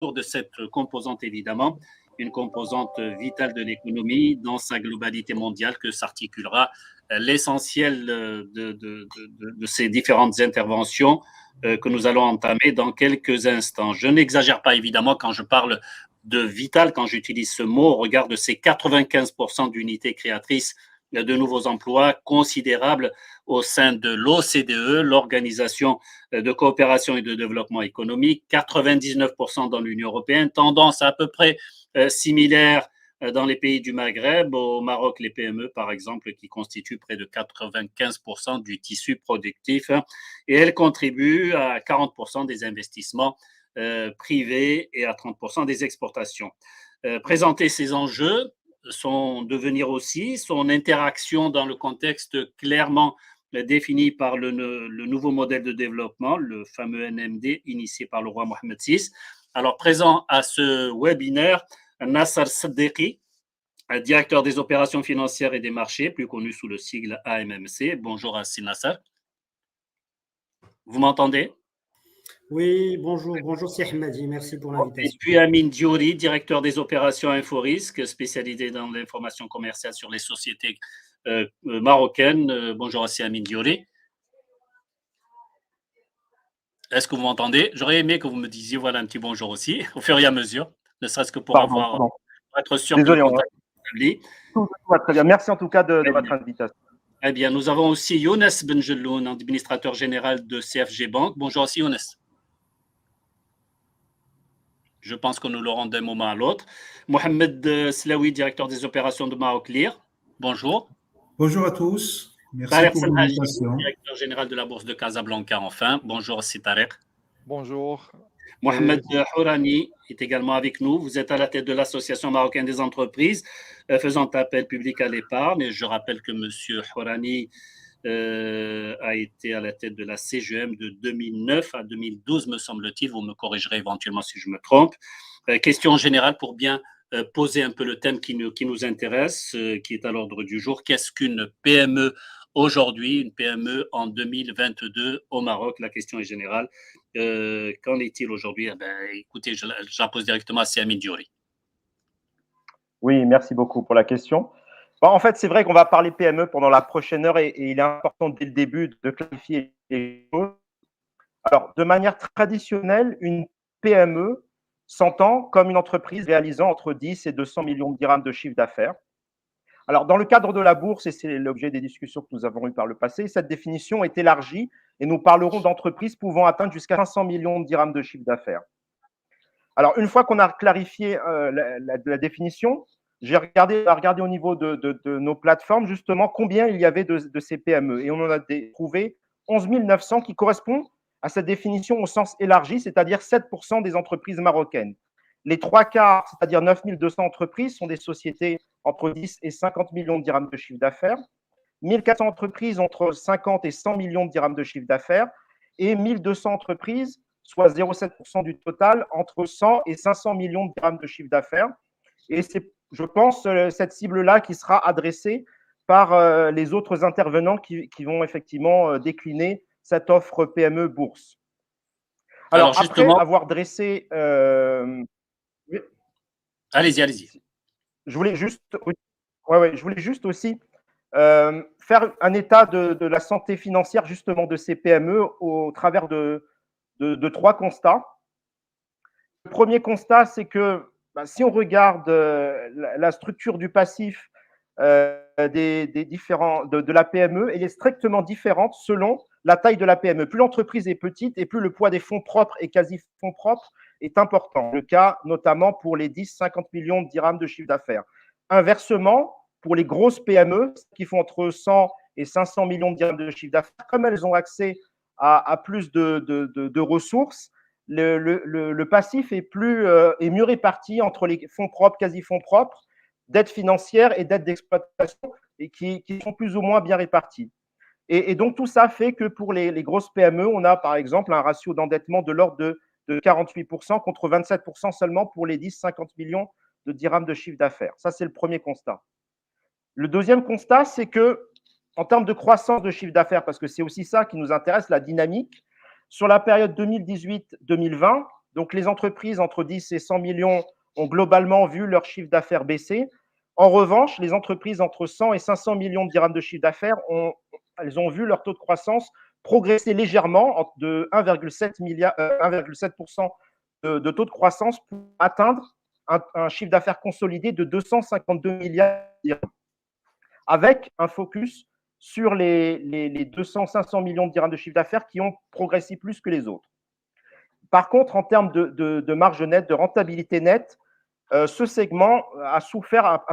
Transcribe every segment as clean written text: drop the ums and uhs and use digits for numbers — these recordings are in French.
de cette composante, évidemment, une composante vitale de l'économie dans sa globalité mondiale que s'articulera l'essentiel de ces différentes interventions que nous allons entamer dans quelques instants. Je n'exagère pas, évidemment, quand je parle de vital, quand j'utilise ce mot, au regard de ces 95% d'unités créatrices de nouveaux emplois considérables au sein de l'OCDE, l'Organisation de coopération et de développement économique, 99% dans l'Union européenne, tendance à peu près similaire dans les pays du Maghreb, au Maroc, les PME, par exemple, qui constituent près de 95% du tissu productif, et elles contribuent à 40% des investissements privés et à 30% des exportations. Présenter ces enjeux, son devenir aussi, son interaction dans le contexte clairement défini par le nouveau modèle de développement, le fameux NMD, initié par le roi Mohamed VI. Alors, présent à ce webinaire, Nasser Saddeqi, directeur des opérations financières et des marchés, plus connu sous le sigle AMMC. Bonjour à Nasser. Vous m'entendez? Oui, bonjour Si Ahmadi, merci pour l'invitation. Et puis Amine Diouri, directeur des opérations Inforisque, spécialisé dans l'information commerciale sur les sociétés marocaines. Bonjour à Amine Diouri. Est-ce que vous m'entendez? J'aurais aimé que vous me disiez voilà un petit bonjour aussi, au fur et à mesure, ne serait-ce que pour être sûr Désolé, que le contact est établi. Tout va très bien. Merci en tout cas de votre invitation. Eh bien, nous avons aussi Younes Benjeloun, administrateur général de CFG Bank. Bonjour aussi Younes. Je pense que nous l'aurons d'un moment à l'autre. Mohamed Slaoui, directeur des opérations de Maroc Clear. Bonjour. Bonjour à tous. Merci Tarek pour Senhaji, l'invitation. directeur général de la Bourse de Casablanca, enfin. Bonjour, c'est Tarek. Bonjour. Mohamed Hourani est également avec nous. Vous êtes à la tête de l'Association marocaine des entreprises faisant appel public à l'épargne. Je rappelle que M. Hourani a été à la tête de la CGM de 2009 à 2012, me semble-t-il. Vous me corrigerez éventuellement si je me trompe. Question générale pour bien poser un peu le thème qui nous intéresse, qui est à l'ordre du jour. Qu'est-ce qu'une PME aujourd'hui, une PME en 2022 au Maroc? La question est générale. Qu'en est-il aujourd'hui? Écoutez, je la pose directement à Amine Diouri. Oui, merci beaucoup pour la question. Bon, en fait, c'est vrai qu'on va parler PME pendant la prochaine heure et il est important dès le début de clarifier les choses. Alors, de manière traditionnelle, une PME s'entend comme une entreprise réalisant entre 10 et 200 millions de dirhams de chiffre d'affaires. Alors, dans le cadre de la bourse, et c'est l'objet des discussions que nous avons eues par le passé, cette définition est élargie et nous parlerons d'entreprises pouvant atteindre jusqu'à 500 millions de dirhams de chiffre d'affaires. Alors, une fois qu'on a clarifié la définition, j'ai regardé au niveau de nos plateformes justement combien il y avait de ces PME et on en a trouvé 11 900 qui correspondent à cette définition au sens élargi, c'est-à-dire 7% des entreprises marocaines. Les trois quarts, c'est-à-dire 9 200 entreprises, sont des sociétés entre 10 et 50 millions de dirhams de chiffre d'affaires, 1 400 entreprises entre 50 et 100 millions de dirhams de chiffre d'affaires et 1 200 entreprises, soit 0,7% du total, entre 100 et 500 millions de dirhams de chiffre d'affaires. Et c'est, je pense, cette cible-là qui sera adressée par les autres intervenants qui vont effectivement décliner cette offre PME bourse. Alors justement, après avoir dressé… Allez-y. Je voulais juste aussi faire un état de la santé financière justement de ces PME au travers de trois constats. Le premier constat, c'est que si on regarde la structure du passif de la PME, elle est strictement différente selon la taille de la PME. Plus l'entreprise est petite et plus le poids des fonds propres et quasi-fonds propres est important. Le cas notamment pour les 10-50 millions de dirhams de chiffre d'affaires. Inversement, pour les grosses PME qui font entre 100 et 500 millions de dirhams de chiffre d'affaires, comme elles ont accès à plus de ressources, le passif est mieux réparti entre les fonds propres, quasi-fonds propres, dettes financières et dettes d'exploitation et qui sont plus ou moins bien réparties. Et donc, tout ça fait que pour les grosses PME, on a par exemple un ratio d'endettement de l'ordre de 48% contre 27% seulement pour les 10-50 millions de dirhams de chiffre d'affaires. Ça, c'est le premier constat. Le deuxième constat, c'est que en termes de croissance de chiffre d'affaires, parce que c'est aussi ça qui nous intéresse, la dynamique, sur la période 2018-2020, Donc, les entreprises entre 10 et 100 millions ont globalement vu leur chiffre d'affaires baisser. En revanche, les entreprises entre 100 et 500 millions de dirhams de chiffre d'affaires, elles ont vu leur taux de croissance progresser légèrement de 1,7% de taux de croissance pour atteindre un chiffre d'affaires consolidé de 252 milliards de dirhams, avec un focus sur les 200-500 millions de dirhams de chiffre d'affaires qui ont progressé plus que les autres. Par contre, en termes de marge nette, de rentabilité nette, ce segment a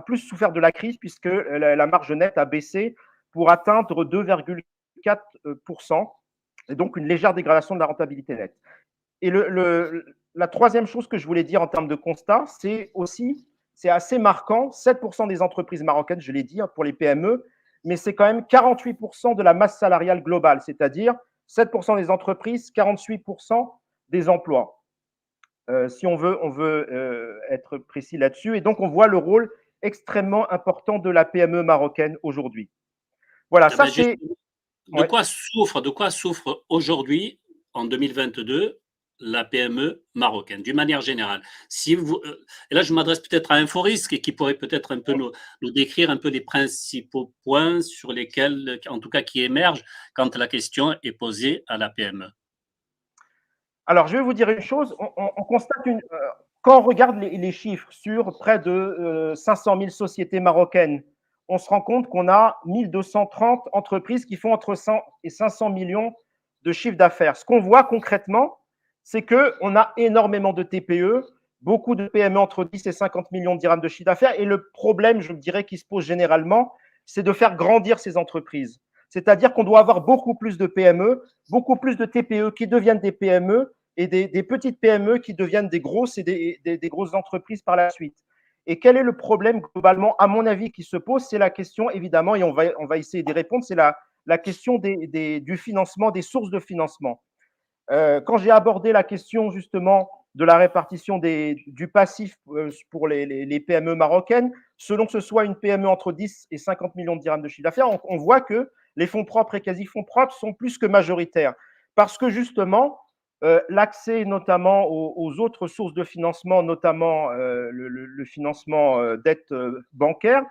plus souffert de la crise puisque la marge nette a baissé pour atteindre 2,4%, et donc une légère dégradation de la rentabilité nette. Et la troisième chose que je voulais dire en termes de constat, c'est assez marquant, 7% des entreprises marocaines, je l'ai dit, pour les PME, mais c'est quand même 48% de la masse salariale globale, c'est-à-dire 7% des entreprises, 48% des emplois. Si on veut être précis là-dessus. Et donc, on voit le rôle extrêmement important de la PME marocaine aujourd'hui. Voilà, ça c'est… De quoi souffre aujourd'hui, en 2022, la PME marocaine, d'une manière générale? Et là, je m'adresse peut-être à InfoRisque et qui pourrait peut-être un peu nous décrire un peu les principaux points sur lesquels, en tout cas, qui émergent quand la question est posée à la PME. Alors, je vais vous dire une chose. On constate quand on regarde les chiffres sur près de 500 000 sociétés marocaines, on se rend compte qu'on a 1230 entreprises qui font entre 100 et 500 millions de chiffre d'affaires. Ce qu'on voit concrètement, c'est qu'on a énormément de TPE, beaucoup de PME entre 10 et 50 millions de dirhams de chiffre d'affaires. Et le problème, je dirais, qui se pose généralement, c'est de faire grandir ces entreprises. C'est-à-dire qu'on doit avoir beaucoup plus de PME, beaucoup plus de TPE qui deviennent des PME et des petites PME qui deviennent des grosses et des grosses entreprises par la suite. Et quel est le problème globalement, à mon avis, qui se pose? C'est la question, évidemment, et on va essayer d'y répondre, c'est la question du financement, des sources de financement. Quand j'ai abordé la question justement de la répartition du passif pour les PME marocaines, selon que ce soit une PME entre 10 et 50 millions de dirhams de chiffre d'affaires, on voit que les fonds propres et quasi-fonds propres sont plus que majoritaires. Parce que justement, l'accès notamment aux autres sources de financement, notamment le financement dette bancaire,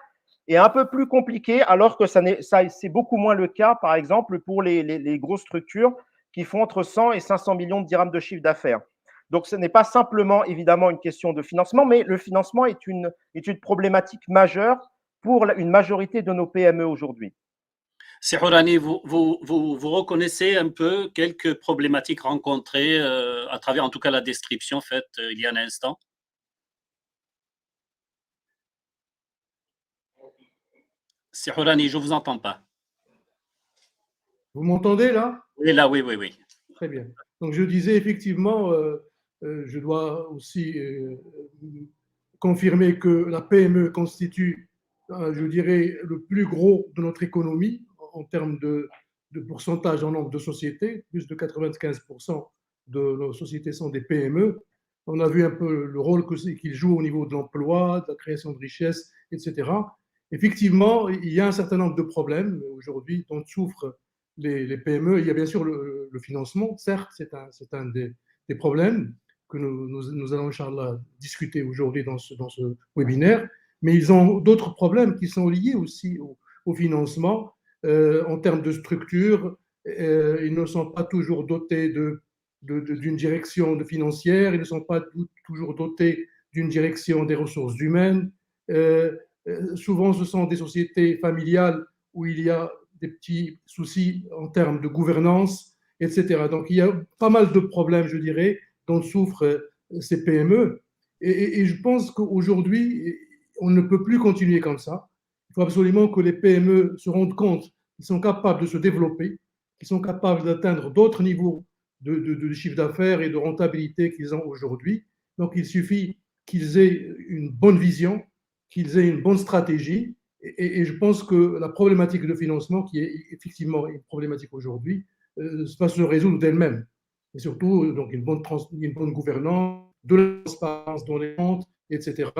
est un peu plus compliqué, alors que c'est beaucoup moins le cas, par exemple, pour les grosses structures qui font entre 100 et 500 millions de dirhams de chiffre d'affaires. Donc, ce n'est pas simplement, évidemment, une question de financement, mais le financement est une problématique majeure pour une majorité de nos PME aujourd'hui. Sehourani, vous reconnaissez un peu quelques problématiques rencontrées à travers, en tout cas, la description faite il y a un instant? Sehourani, je ne vous entends pas. Vous m'entendez là? Oui, là, oui. Très bien. Donc, je disais effectivement, je dois aussi confirmer que la PME constitue, je dirais, le plus gros de notre économie en termes de pourcentage en nombre de sociétés. Plus de 95% de nos sociétés sont des PME. On a vu un peu le rôle qu'ils jouent au niveau de l'emploi, de la création de richesses, etc. Effectivement, il y a un certain nombre de problèmes aujourd'hui dont souffrent les PME. Il y a bien sûr le financement, certes, c'est un des problèmes que nous allons, Inch'Allah, discuter aujourd'hui dans ce webinaire, mais ils ont d'autres problèmes qui sont liés aussi au financement. En termes de structure, ils ne sont pas toujours dotés d'une direction financière, ils ne sont pas toujours dotés d'une direction des ressources humaines. Souvent, ce sont des sociétés familiales où il y a des petits soucis en termes de gouvernance, etc. Donc, il y a pas mal de problèmes, je dirais, dont souffrent ces PME. Et je pense qu'aujourd'hui, on ne peut plus continuer comme ça. Il faut absolument que les PME se rendent compte qu'ils sont capables de se développer, qu'ils sont capables d'atteindre d'autres niveaux de chiffre d'affaires et de rentabilité qu'ils ont aujourd'hui. Donc, il suffit qu'ils aient une bonne vision, qu'ils aient une bonne stratégie. Et je pense que la problématique de financement, qui est effectivement une problématique aujourd'hui, va se résoudre d'elle-même. Et surtout, donc, une bonne gouvernance, de la transparence dans les comptes, etc.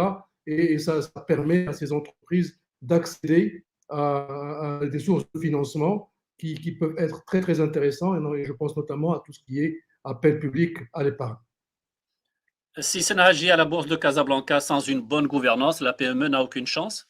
Et ça permet à ces entreprises d'accéder à des sources de financement qui peuvent être très, très intéressants. Et je pense notamment à tout ce qui est appel public à l'épargne. Si Senahaji à la bourse de Casablanca sans une bonne gouvernance, la PME n'a aucune chance?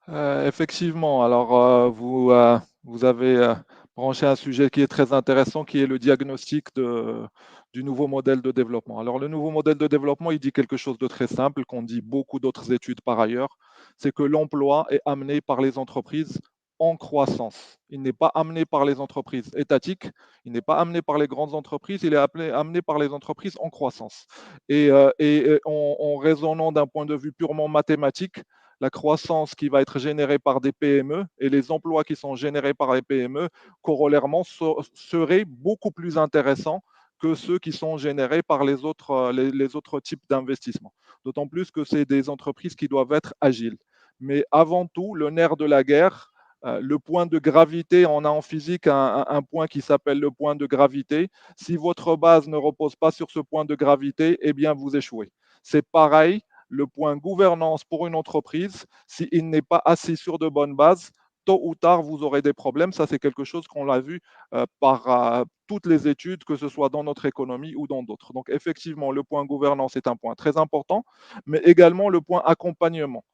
Effectivement, alors vous avez branché un sujet qui est très intéressant, qui est le diagnostic du nouveau modèle de développement. Alors le nouveau modèle de développement, il dit quelque chose de très simple, qu'on dit beaucoup d'autres études par ailleurs, c'est que l'emploi est amené par les entreprises en croissance. Il n'est pas amené par les entreprises étatiques, il n'est pas amené par les grandes entreprises, il est amené par les entreprises en croissance. Et en raisonnant d'un point de vue purement mathématique, la croissance qui va être générée par des PME et les emplois qui sont générés par les PME, corollairement, seraient beaucoup plus intéressants que ceux qui sont générés par les autres types d'investissements. D'autant plus que c'est des entreprises qui doivent être agiles. Mais avant tout, le nerf de la guerre, le point de gravité, on a en physique un point qui s'appelle le point de gravité. Si votre base ne repose pas sur ce point de gravité, eh bien, vous échouez. C'est pareil, le point gouvernance pour une entreprise, s'il n'est pas assis sur de bonnes bases, tôt ou tard, vous aurez des problèmes. Ça, c'est quelque chose qu'on l'a vu par toutes les études, que ce soit dans notre économie ou dans d'autres. Donc, effectivement, le point gouvernance est un point très important, mais également le point accompagnement.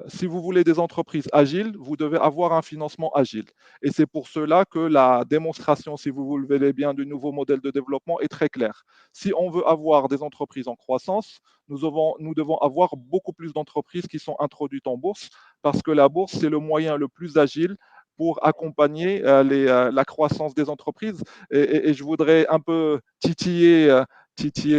Si vous voulez des entreprises agiles, vous devez avoir un financement agile. Et c'est pour cela que la démonstration, si vous le voulez bien, du nouveau modèle de développement est très claire. Si on veut avoir des entreprises en croissance, nous devons avoir beaucoup plus d'entreprises qui sont introduites en bourse, parce que la bourse, c'est le moyen le plus agile pour accompagner la croissance des entreprises. Et je voudrais un peu titiller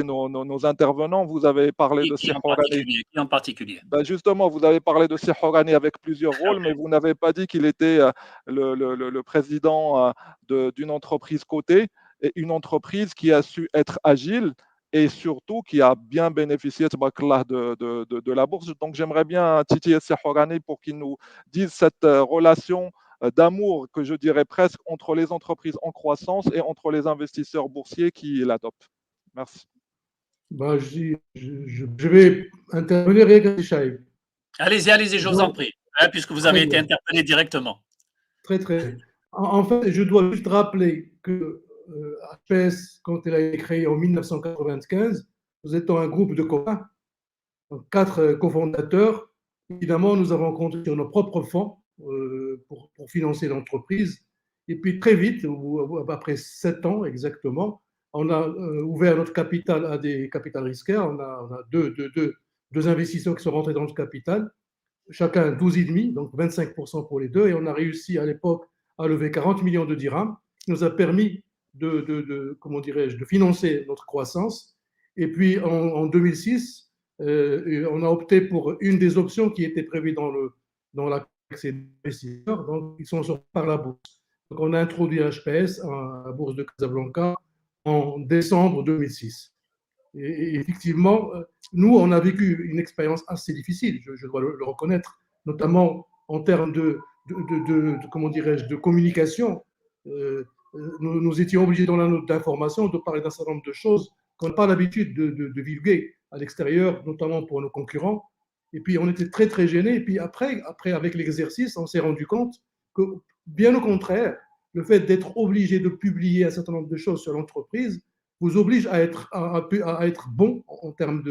nos intervenants. Vous avez parlé de Qui en Sihorani. particulier? Qui en particulier? Ben justement, vous avez parlé de Sihorani avec plusieurs rôles, mais vous n'avez pas dit qu'il était le président d'une entreprise cotée, et une entreprise qui a su être agile et surtout qui a bien bénéficié tabakallah, de la bourse. Donc j'aimerais bien titiller Sihorani pour qu'il nous dise cette relation d'amour, que je dirais presque, entre les entreprises en croissance et entre les investisseurs boursiers qui l'adoptent. Merci. Ben, je vais intervenir avec Chaïb. Allez-y, je vous en prie, puisque vous avez été interpellé directement. Très, très. En fait, je dois juste rappeler que HPS, quand elle a été créée en 1995, nous étions un groupe de copains, 4 cofondateurs. Évidemment, nous avons compté sur nos propres fonds pour financer l'entreprise. Et puis très vite, après 7 ans exactement, on a ouvert notre capital à des capitals risqués. On a deux investisseurs qui sont rentrés dans notre capital, chacun 12,5, donc 25% pour les deux. Et on a réussi à l'époque à lever 40 millions de dirhams, qui nous a permis de financer notre croissance. Et puis en 2006, on a opté pour une des options qui était prévue dans la investisseurs, donc ils sont sortis par la bourse. Donc on a introduit HPS à la bourse de Casablanca en décembre 2006. Et effectivement, nous, on a vécu une expérience assez difficile, je dois le reconnaître, notamment en termes de communication. Nous étions obligés dans la note d'information de parler d'un certain nombre de choses qu'on n'a pas l'habitude de divulguer à l'extérieur, notamment pour nos concurrents. Et puis, on était très, très gênés. Et puis après, avec l'exercice, on s'est rendu compte que, bien au contraire, le fait d'être obligé de publier un certain nombre de choses sur l'entreprise vous oblige à être bon en termes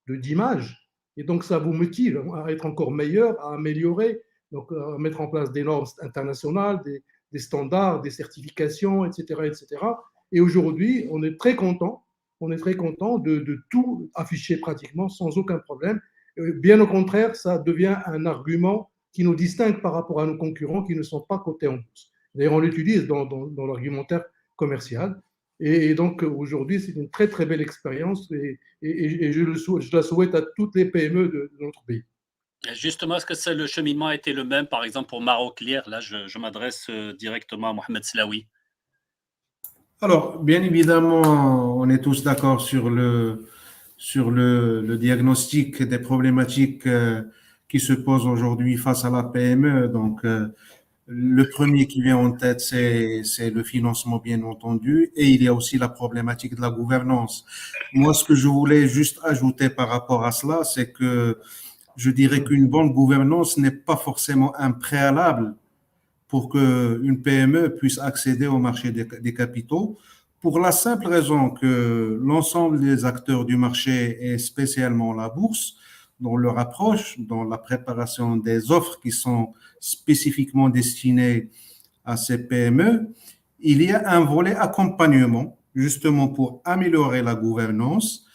d'image. Et donc, ça vous motive à être encore meilleur, à améliorer, donc à mettre en place des normes internationales, des standards, des certifications, etc., etc. Et aujourd'hui, on est très content de tout afficher pratiquement sans aucun problème. Bien au contraire, ça devient un argument qui nous distingue par rapport à nos concurrents qui ne sont pas cotés en bourse. D'ailleurs, on l'utilise dans l'argumentaire commercial. Et donc, aujourd'hui, c'est une très, très belle expérience et je la souhaite à toutes les PME de notre pays. Justement, est-ce que le cheminement a été le même, par exemple, pour Maroclear? Là, je m'adresse directement à Mohamed Slaoui. Alors, bien évidemment, on est tous d'accord sur le diagnostic des problématiques qui se posent aujourd'hui face à la PME. Donc, le premier qui vient en tête, c'est le financement, bien entendu, et il y a aussi la problématique de la gouvernance. Moi, ce que je voulais juste ajouter par rapport à cela, c'est que je dirais qu'une bonne gouvernance n'est pas forcément un préalable pour qu'une PME puisse accéder au marché des capitaux. pour la simple raison que l'ensemble des acteurs du marché et spécialement la bourse, dans leur approche, dans la préparation des offres qui sont spécifiquement destinées à ces PME, il y a un volet accompagnement, justement pour améliorer la gouvernance.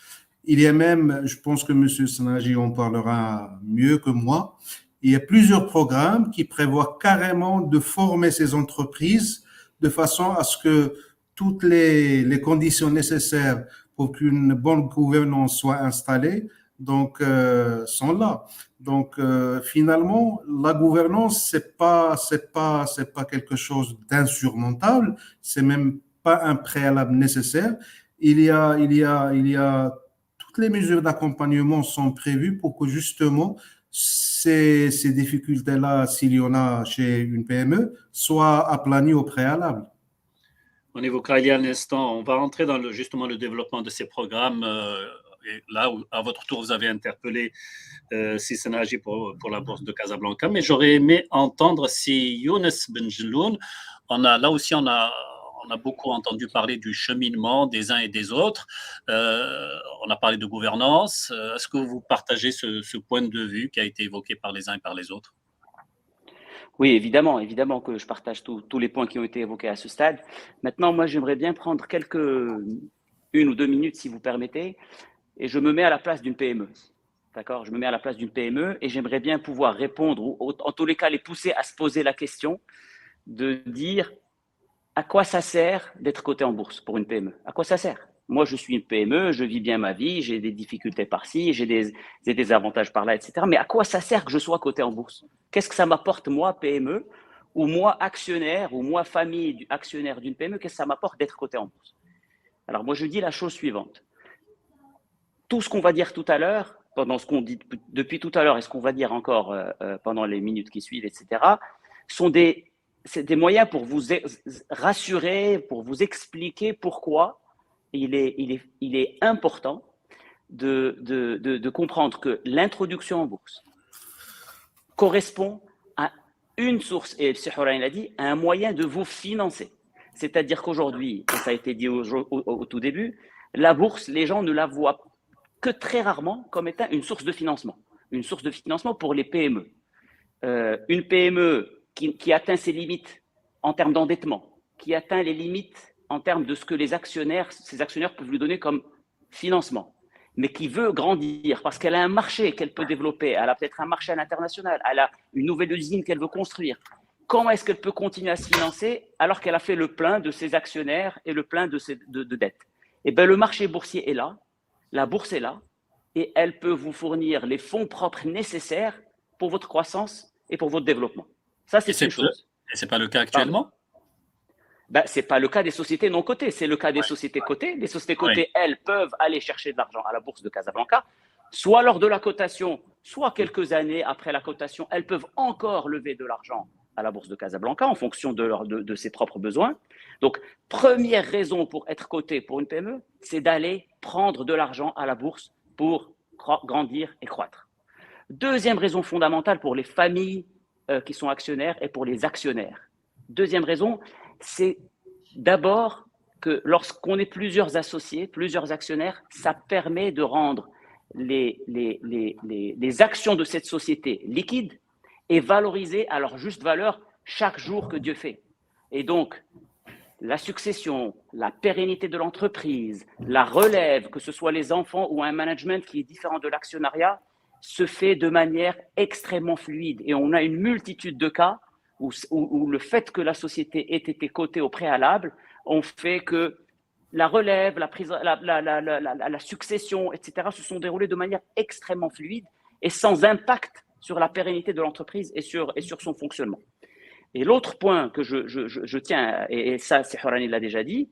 Il y a même, je pense que M. Sanaji en parlera mieux que moi, il y a plusieurs programmes qui prévoient carrément de former ces entreprises de façon à ce que toutes les conditions nécessaires pour qu'une bonne gouvernance soit installée sont là. Donc, finalement, la gouvernance, c'est pas quelque chose d'insurmontable. C'est même pas un préalable nécessaire. Il y a toutes les mesures d'accompagnement sont prévues pour que justement ces difficultés-là, s'il y en a chez une PME, soient aplanies au préalable. On évoquera il y a un instant, on va rentrer dans justement le développement de ces programmes. Et là où, à votre tour, vous avez interpellé Sissana Haji pour la bourse de Casablanca, mais j'aurais aimé entendre si Younes Benjeloun, là aussi, on a beaucoup entendu parler du cheminement des uns et des autres. On a parlé de gouvernance. Est-ce que vous partagez ce point de vue qui a été évoqué par les uns et par les autres? Oui, évidemment que je partage tous les points qui ont été évoqués à ce stade. Maintenant, moi, j'aimerais bien prendre une ou deux minutes, si vous permettez, et je me mets à la place d'une PME. D'accord? Je me mets à la place d'une PME et j'aimerais bien pouvoir répondre, ou en tous les cas, les pousser à se poser la question de dire à quoi ça sert d'être coté en bourse pour une PME? À quoi ça sert? Moi, je suis une PME, je vis bien ma vie, j'ai des difficultés par-ci, j'ai des avantages par-là, etc. Mais à quoi ça sert que je sois coté en bourse? Qu'est-ce que ça m'apporte, moi, PME, ou moi, actionnaire, ou moi, famille actionnaire d'une PME, qu'est-ce que ça m'apporte d'être coté en bourse? Alors, moi, je dis la chose suivante. Tout ce qu'on va dire tout à l'heure, pendant ce qu'on dit depuis tout à l'heure et ce qu'on va dire encore pendant les minutes qui suivent, etc., c'est des moyens pour vous rassurer, pour vous expliquer pourquoi il est important de comprendre que l'introduction en bourse correspond à une source, et Sihora l'a dit, à un moyen de vous financer. C'est-à-dire qu'aujourd'hui, et ça a été dit au tout début, la bourse, les gens ne la voient que très rarement comme étant une source de financement. Une source de financement pour les PME. Une PME qui atteint ses limites en termes d'endettement, qui atteint les limites en termes de ce que ses actionnaires peuvent lui donner comme financement, mais qui veut grandir parce qu'elle a un marché qu'elle peut développer, elle a peut-être un marché à l'international, elle a une nouvelle usine qu'elle veut construire. Comment est-ce qu'elle peut continuer à se financer alors qu'elle a fait le plein de ses actionnaires et le plein de dettes? Eh bien, le marché boursier est là, la bourse est là, et elle peut vous fournir les fonds propres nécessaires pour votre croissance et pour votre développement. Ça, c'est une chose. Et ce n'est pas le cas actuellement? Ce n'est pas le cas des sociétés non cotées, c'est le cas des sociétés cotées. Les sociétés cotées, elles, peuvent aller chercher de l'argent à la bourse de Casablanca, soit lors de la cotation, soit quelques années après la cotation, elles peuvent encore lever de l'argent à la bourse de Casablanca en fonction de ses propres besoins. Donc, première raison pour être coté pour une PME, c'est d'aller prendre de l'argent à la bourse pour grandir et croître. Deuxième raison fondamentale pour les familles qui sont actionnaires et pour les actionnaires. Deuxième raison, c'est d'abord que lorsqu'on est plusieurs associés, plusieurs actionnaires, ça permet de rendre les actions de cette société liquides et valorisées à leur juste valeur chaque jour que Dieu fait. Et donc, la succession, la pérennité de l'entreprise, la relève, que ce soit les enfants ou un management qui est différent de l'actionnariat, se fait de manière extrêmement fluide. Et on a une multitude de cas où le fait que la société ait été cotée au préalable ont fait que la relève, la succession, etc., se sont déroulées de manière extrêmement fluide et sans impact sur la pérennité de l'entreprise et sur son fonctionnement. Et l'autre point que je tiens, et ça, Sihorani l'a déjà dit,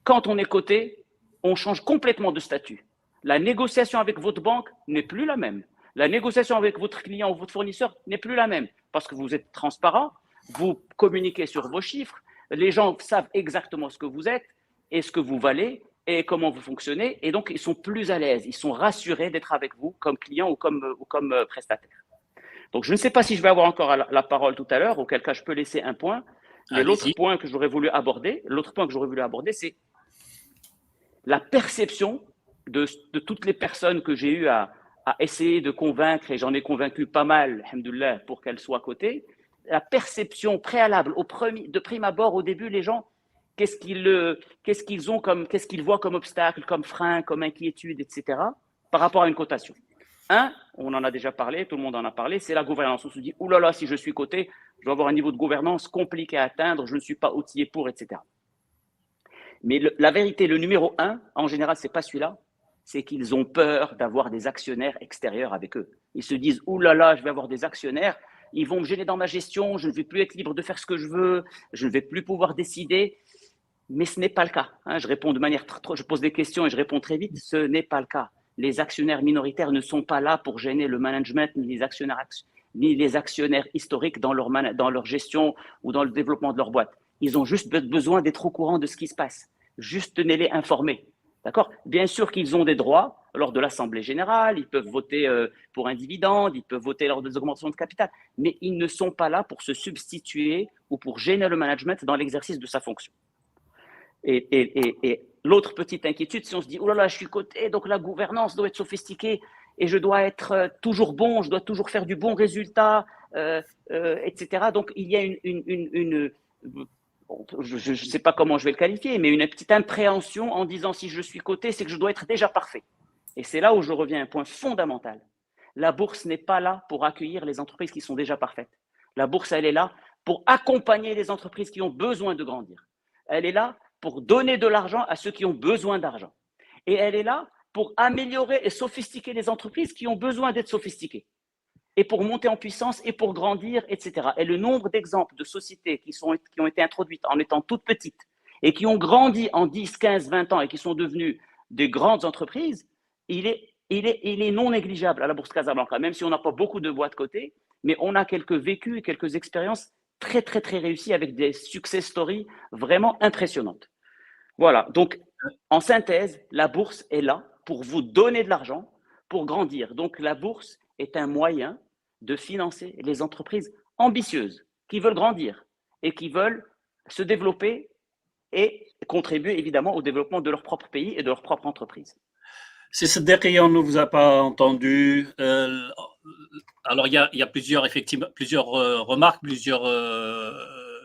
quand on est coté, on change complètement de statut. La négociation avec votre banque n'est plus la même. La négociation avec votre client ou votre fournisseur n'est plus la même parce que vous êtes transparent, vous communiquez sur vos chiffres, les gens savent exactement ce que vous êtes et ce que vous valez et comment vous fonctionnez, et donc ils sont plus à l'aise, ils sont rassurés d'être avec vous comme client ou comme prestataire. Donc je ne sais pas si je vais avoir encore la parole tout à l'heure, auquel cas je peux laisser un point. Mais l'autre point que j'aurais voulu aborder, c'est la perception de toutes les personnes que j'ai eu à essayer de convaincre, et j'en ai convaincu pas mal, alhamdoulilah, pour qu'elles soient cotées, la perception préalable, de prime abord, au début, les gens, qu'est-ce qu'ils voient comme obstacle, comme frein, comme inquiétude, etc., par rapport à une cotation. On en a déjà parlé, tout le monde en a parlé, c'est la gouvernance. On se dit, oulala, si je suis coté, je vais avoir un niveau de gouvernance compliqué à atteindre, je ne suis pas outillé pour, etc. Mais la vérité, le numéro 1, en général, ce n'est pas celui-là, c'est qu'ils ont peur d'avoir des actionnaires extérieurs avec eux. Ils se disent, oulala, je vais avoir des actionnaires, ils vont me gêner dans ma gestion, je ne vais plus être libre de faire ce que je veux, je ne vais plus pouvoir décider. Mais ce n'est pas le cas. Je réponds de manière je pose des questions et je réponds très vite. Ce n'est pas le cas. Les actionnaires minoritaires ne sont pas là pour gêner le management ni les actionnaires historiques dans leur gestion ou dans le développement de leur boîte. Ils ont juste besoin d'être au courant de ce qui se passe. Juste tenez-les informés. D'accord ? Bien sûr qu'ils ont des droits lors de l'Assemblée générale, ils peuvent voter pour un dividende, ils peuvent voter lors des augmentations de capital, mais ils ne sont pas là pour se substituer ou pour gêner le management dans l'exercice de sa fonction. Et l'autre petite inquiétude, si on se dit, oh là là, je suis coté, donc la gouvernance doit être sophistiquée et je dois être toujours bon, je dois toujours faire du bon résultat, etc. Donc, il y a je ne sais pas comment je vais le qualifier, mais une petite impréhension en disant, si je suis coté, c'est que je dois être déjà parfait. Et c'est là où je reviens à un point fondamental. La bourse n'est pas là pour accueillir les entreprises qui sont déjà parfaites. La bourse, elle est là pour accompagner les entreprises qui ont besoin de grandir. Elle est là pour donner de l'argent à ceux qui ont besoin d'argent. Et elle est là pour améliorer et sophistiquer les entreprises qui ont besoin d'être sophistiquées. Et pour monter en puissance et pour grandir, etc. Et le nombre d'exemples de sociétés qui ont été introduites en étant toutes petites et qui ont grandi en 10, 15, 20 ans et qui sont devenues des grandes entreprises, il est non négligeable à la Bourse Casablanca, même si on n'a pas beaucoup de boîtes cotées, mais on a quelques vécus et quelques expériences très, très, très réussies avec des success stories vraiment impressionnantes. Voilà, donc en synthèse, la bourse est là pour vous donner de l'argent, pour grandir. Donc la bourse est un moyen de financer les entreprises ambitieuses qui veulent grandir et qui veulent se développer et contribuer évidemment au développement de leur propre pays et de leur propre entreprise. C'est ce dernier, on ne vous a pas entendu. Alors, il y a plusieurs remarques, plusieurs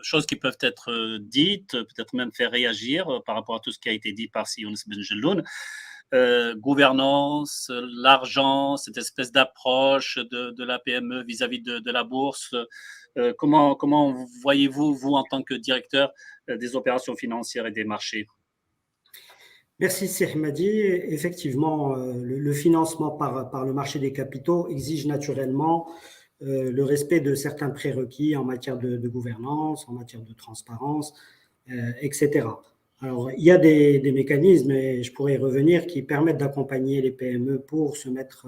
choses qui peuvent être dites, peut-être même faire réagir par rapport à tout ce qui a été dit par Younes Benjelloun. Gouvernance, l'argent, cette espèce d'approche de la PME vis-à-vis de la bourse. Comment voyez-vous, vous, en tant que directeur des opérations financières et des marchés? Merci, Sehmadi. Effectivement, le financement par le marché des capitaux exige naturellement le respect de certains prérequis en matière de gouvernance, en matière de transparence, etc. Alors, il y a des mécanismes, et je pourrais y revenir, qui permettent d'accompagner les PME pour se mettre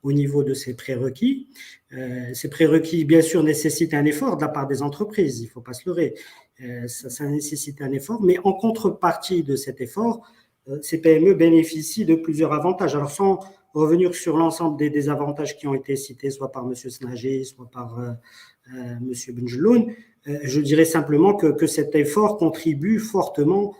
au niveau de ces prérequis. Ces prérequis, bien sûr, nécessitent un effort de la part des entreprises, il ne faut pas se leurrer. Ça nécessite un effort, mais en contrepartie de cet effort, ces PME bénéficient de plusieurs avantages. Alors, sans revenir sur l'ensemble des avantages qui ont été cités, soit par M. Snaji, soit par M. Benjelloun, je dirais simplement que cet effort contribue fortement,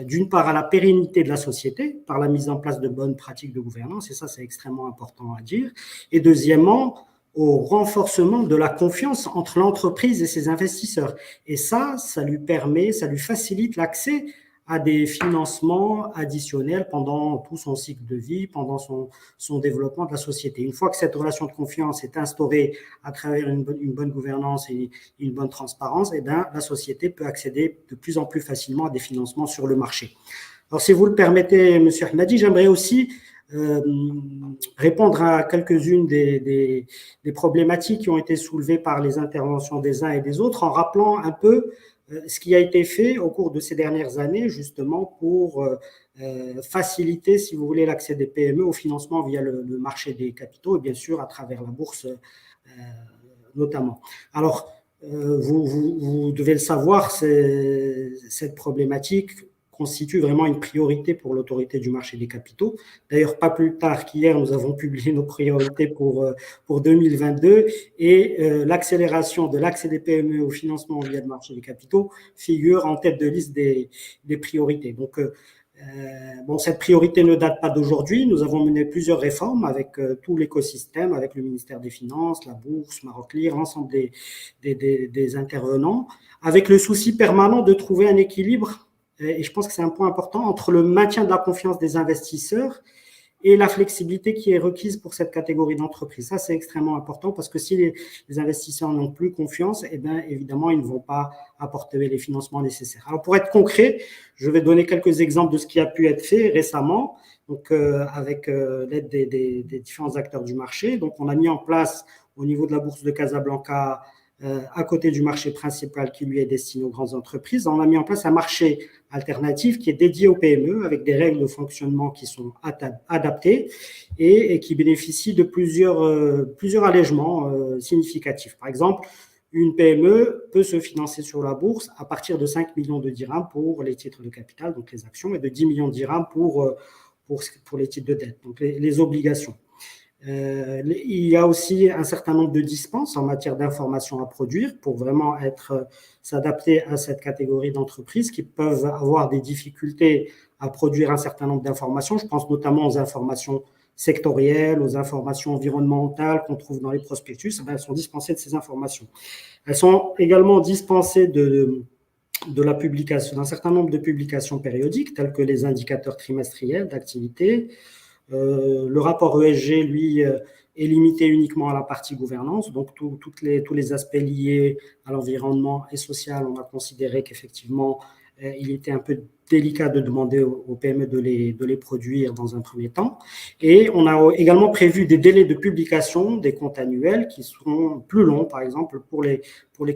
d'une part, à la pérennité de la société, par la mise en place de bonnes pratiques de gouvernance, et ça, c'est extrêmement important à dire, et deuxièmement, au renforcement de la confiance entre l'entreprise et ses investisseurs. Et ça lui permet, ça lui facilite l'accès à des financements additionnels pendant tout son cycle de vie, pendant son développement de la société. Une fois que cette relation de confiance est instaurée à travers une bonne gouvernance et une bonne transparence, eh bien, la société peut accéder de plus en plus facilement à des financements sur le marché. Alors, si vous le permettez, M. Ahmadi, j'aimerais aussi répondre à quelques-unes des problématiques qui ont été soulevées par les interventions des uns et des autres en rappelant un peu ce qui a été fait au cours de ces dernières années, justement, pour faciliter, si vous voulez, l'accès des PME au financement via le marché des capitaux et bien sûr à travers la bourse notamment. Alors, vous devez le savoir, cette problématique constitue vraiment une priorité pour l'autorité du marché des capitaux. D'ailleurs, pas plus tard qu'hier, nous avons publié nos priorités pour 2022 et l'accélération de l'accès des PME au financement via le marché des capitaux figure en tête de liste des priorités. Donc, Bon, cette priorité ne date pas d'aujourd'hui. Nous avons mené plusieurs réformes avec tout l'écosystème, avec le ministère des Finances, la Bourse, Maroc Lire, l'ensemble des intervenants, avec le souci permanent de trouver un équilibre, et je pense que c'est un point important, entre le maintien de la confiance des investisseurs et la flexibilité qui est requise pour cette catégorie d'entreprise. Ça, c'est extrêmement important parce que si les investisseurs n'ont plus confiance, eh bien, évidemment, ils ne vont pas apporter les financements nécessaires. Alors, pour être concret, je vais donner quelques exemples de ce qui a pu être fait récemment, donc avec l'aide des différents acteurs du marché. Donc, on a mis en place au niveau de la bourse de Casablanca, à côté du marché principal qui lui est destiné aux grandes entreprises, on a mis en place un marché alternatif qui est dédié aux PME avec des règles de fonctionnement qui sont adaptées et qui bénéficient de plusieurs allègements significatifs. Par exemple, une PME peut se financer sur la bourse à partir de 5 millions de dirhams pour les titres de capital, donc les actions, et de 10 millions de dirhams pour les titres de dette, donc les obligations. Il y a aussi un certain nombre de dispenses en matière d'informations à produire pour vraiment s'adapter à cette catégorie d'entreprises qui peuvent avoir des difficultés à produire un certain nombre d'informations. Je pense notamment aux informations sectorielles, aux informations environnementales qu'on trouve dans les prospectus. Elles sont dispensées de ces informations. Elles sont également dispensées de la publication d'un certain nombre de publications périodiques telles que les indicateurs trimestriels d'activité. Le rapport ESG, lui, est limité uniquement à la partie gouvernance. Donc, tous les aspects liés à l'environnement et social, on a considéré qu'effectivement, il était un peu délicat de demander aux PME de les produire dans un premier temps. Et on a également prévu des délais de publication des comptes annuels qui seront plus longs, par exemple, pour les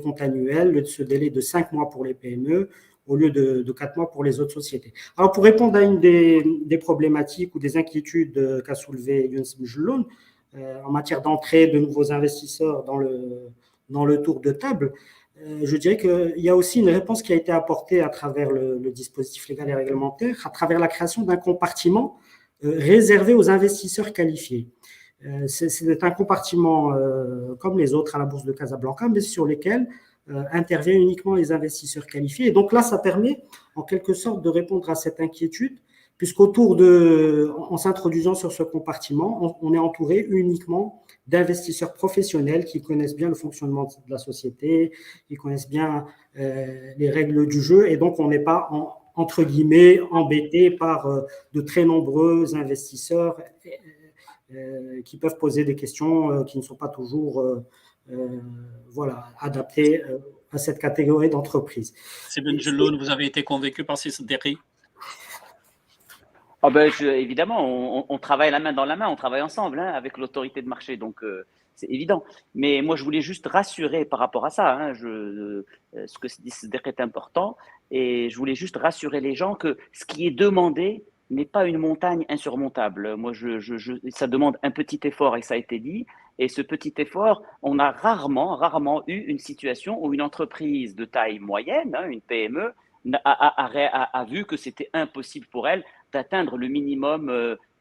comptes annuels, ce délai de 5 mois pour les PME, au lieu de 4 mois pour les autres sociétés. Alors, pour répondre à une des problématiques ou des inquiétudes qu'a soulevé Younes Mjloun en matière d'entrée de nouveaux investisseurs dans le tour de table, je dirais qu'il y a aussi une réponse qui a été apportée à travers le dispositif légal et réglementaire, à travers la création d'un compartiment réservé aux investisseurs qualifiés. C'est un compartiment comme les autres à la Bourse de Casablanca, mais sur lesquels interviennent uniquement les investisseurs qualifiés. Et donc là, ça permet en quelque sorte de répondre à cette inquiétude, en s'introduisant sur ce compartiment, on est entouré uniquement d'investisseurs professionnels qui connaissent bien le fonctionnement de la société, qui connaissent bien les règles du jeu, et donc on n'est pas, entre guillemets, embêté par de très nombreux investisseurs qui peuvent poser des questions qui ne sont pas toujours adaptées à cette catégorie d'entreprise. C'est Ben Jelloun, vous avez été convaincu par ces décrets? Évidemment, on travaille la main dans la main, on travaille ensemble avec l'autorité de marché, donc c'est évident. Mais moi, je voulais juste rassurer par rapport à ça. Ce que dit ce décret est important, et je voulais juste rassurer les gens que ce qui est demandé n'est pas une montagne insurmontable. Moi, ça demande un petit effort, et ça a été dit. Et ce petit effort, on a rarement eu une situation où une entreprise de taille moyenne, une PME, a vu que c'était impossible pour elle d'atteindre le minimum,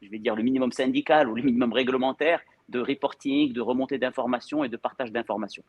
le minimum syndical ou le minimum réglementaire de reporting, de remontée d'informations et de partage d'informations.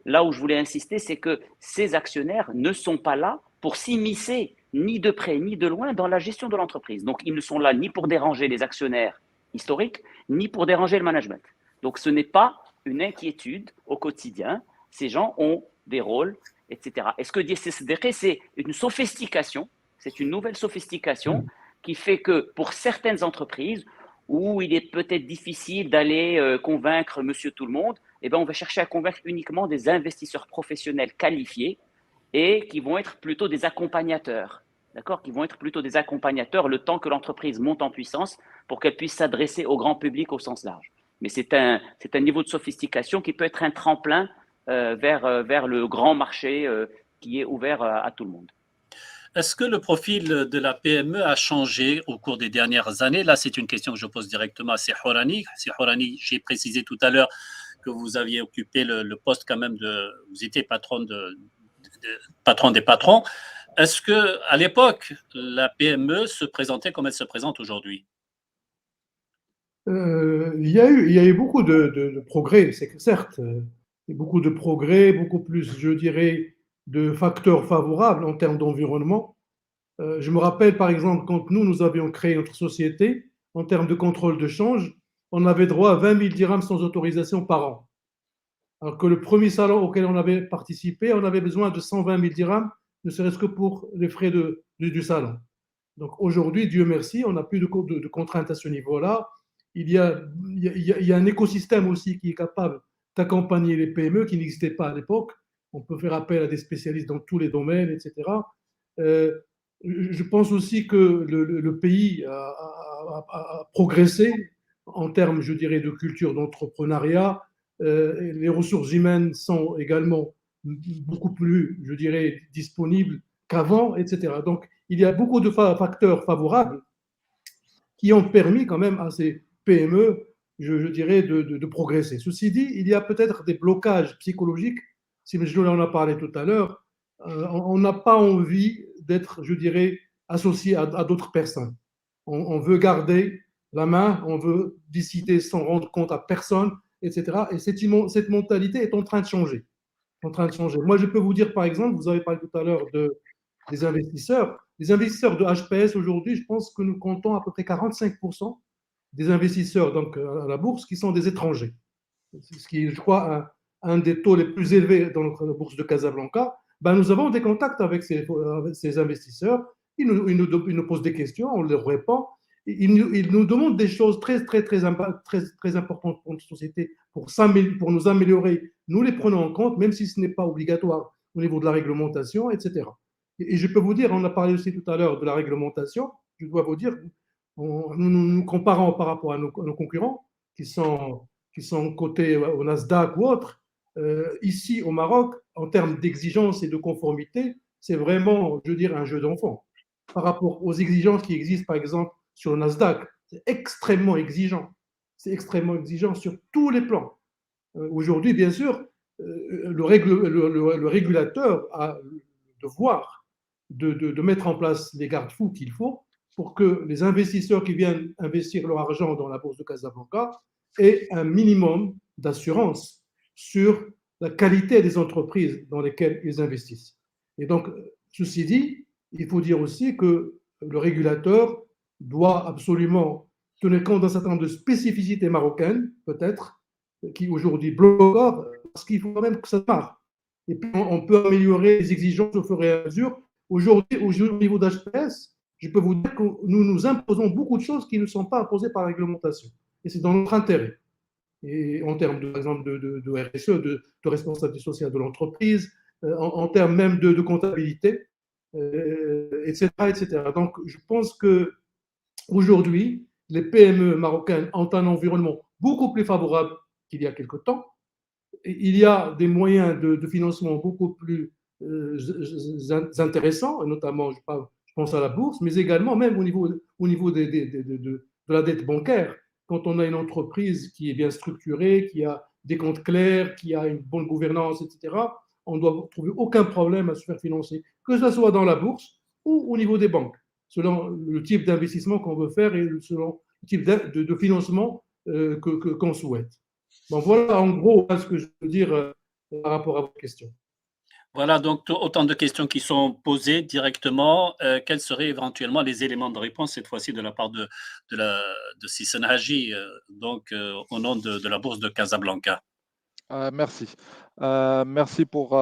Là où je voulais insister, c'est que ces actionnaires ne sont pas là pour s'immiscer ni de près ni de loin dans la gestion de l'entreprise. Donc, ils ne sont là ni pour déranger les actionnaires historiques, ni pour déranger le management. Donc, ce n'est pas une inquiétude au quotidien. Ces gens ont des rôles, etc. Et ce que dit CSDR, c'est une sophistication, c'est une nouvelle sophistication qui fait que pour certaines entreprises où il est peut-être difficile d'aller convaincre monsieur tout le monde, on va chercher à convaincre uniquement des investisseurs professionnels qualifiés et qui vont être plutôt des accompagnateurs, d'accord, qui vont être plutôt des accompagnateurs le temps que l'entreprise monte en puissance pour qu'elle puisse s'adresser au grand public au sens large. Mais c'est un niveau de sophistication qui peut être un tremplin vers le grand marché qui est ouvert à tout le monde. Est-ce que le profil de la PME a changé au cours des dernières années? Là, c'est une question que je pose directement à Sehorani. Sehorani, j'ai précisé tout à l'heure que vous aviez occupé le poste quand même vous étiez patron des patrons. Est-ce qu'à l'époque, la PME se présentait comme elle se présente aujourd'hui? Il y a eu beaucoup de progrès, c'est certes. Il y a beaucoup de progrès, beaucoup plus, je dirais, de facteurs favorables en termes d'environnement. Je me rappelle, par exemple, quand nous avions créé notre société, en termes de contrôle de change, on avait droit à 20 000 dirhams sans autorisation par an. Alors que le premier salon auquel on avait participé, on avait besoin de 120 000 dirhams, ne serait-ce que pour les frais du salon. Donc aujourd'hui, Dieu merci, on n'a plus de contraintes à ce niveau-là. Il y a un écosystème aussi qui est capable d'accompagner les PME qui n'existaient pas à l'époque. On peut faire appel à des spécialistes dans tous les domaines, etc. Je pense aussi que le pays a progressé en termes, je dirais, de culture d'entrepreneuriat. Les ressources humaines sont également beaucoup plus, je dirais, disponibles qu'avant, etc. Donc, il y a beaucoup de facteurs favorables qui ont permis quand même à ces PME, je dirais, de progresser. Ceci dit, il y a peut-être des blocages psychologiques, si je en a parlé tout à l'heure, on n'a pas envie d'être, je dirais, associé à d'autres personnes. On veut garder la main, on veut décider sans rendre compte à personne, etc. Et cette mentalité est en train de changer. Moi, je peux vous dire, par exemple, vous avez parlé tout à l'heure des investisseurs. Les investisseurs de HPS aujourd'hui, je pense que nous comptons à peu près 45% des investisseurs donc, à la bourse qui sont des étrangers. Ce qui est, je crois, un des taux les plus élevés dans la bourse de Casablanca. Ben, nous avons des contacts avec ces investisseurs. Ils nous posent des questions, on leur répond. Ils nous demandent des choses très importantes pour notre société, pour nous améliorer. Nous les prenons en compte, même si ce n'est pas obligatoire au niveau de la réglementation, etc. Et je peux vous dire, on a parlé aussi tout à l'heure de la réglementation, je dois vous dire, nous comparons par rapport à nos concurrents qui sont cotés au Nasdaq ou autres. Ici, au Maroc, en termes d'exigence et de conformité, c'est vraiment, je veux dire, un jeu d'enfant. Par rapport aux exigences qui existent, par exemple, sur le Nasdaq, c'est extrêmement exigeant. C'est extrêmement exigeant sur tous les plans. Aujourd'hui, bien sûr, le régulateur a le devoir de mettre en place les garde-fous qu'il faut pour que les investisseurs qui viennent investir leur argent dans la bourse de Casablanca aient un minimum d'assurance sur la qualité des entreprises dans lesquelles ils investissent. Et donc, ceci dit, il faut dire aussi que le régulateur doit absolument tenir compte d'un certain nombre de spécificités marocaines, peut-être, qui aujourd'hui bloquent, parce qu'il faut quand même que ça marche. Et puis, on peut améliorer les exigences au fur et à mesure. Aujourd'hui, au niveau d'HPS, je peux vous dire que nous nous imposons beaucoup de choses qui ne sont pas imposées par la réglementation. Et c'est dans notre intérêt. Et en termes, par exemple, de RSE, de responsabilité sociale de l'entreprise, en termes même de comptabilité, etc., etc. Donc, je pense qu'aujourd'hui, les PME marocaines ont un environnement beaucoup plus favorable qu'il y a quelque temps. Il y a des moyens de financement beaucoup plus intéressants, notamment, je pense à la bourse, mais également même au niveau de la dette bancaire. Quand on a une entreprise qui est bien structurée, qui a des comptes clairs, qui a une bonne gouvernance, etc., on ne doit trouver aucun problème à se faire financer, que ce soit dans la bourse ou au niveau des banques, selon le type d'investissement qu'on veut faire et selon le type de financement qu'on souhaite. Donc voilà en gros ce que je veux dire par rapport à votre question. Voilà, donc autant de questions qui sont posées directement. Quels seraient éventuellement les éléments de réponse, cette fois-ci de la part de Sissène Haji, au nom de la Bourse de Casablanca? Merci. Merci pour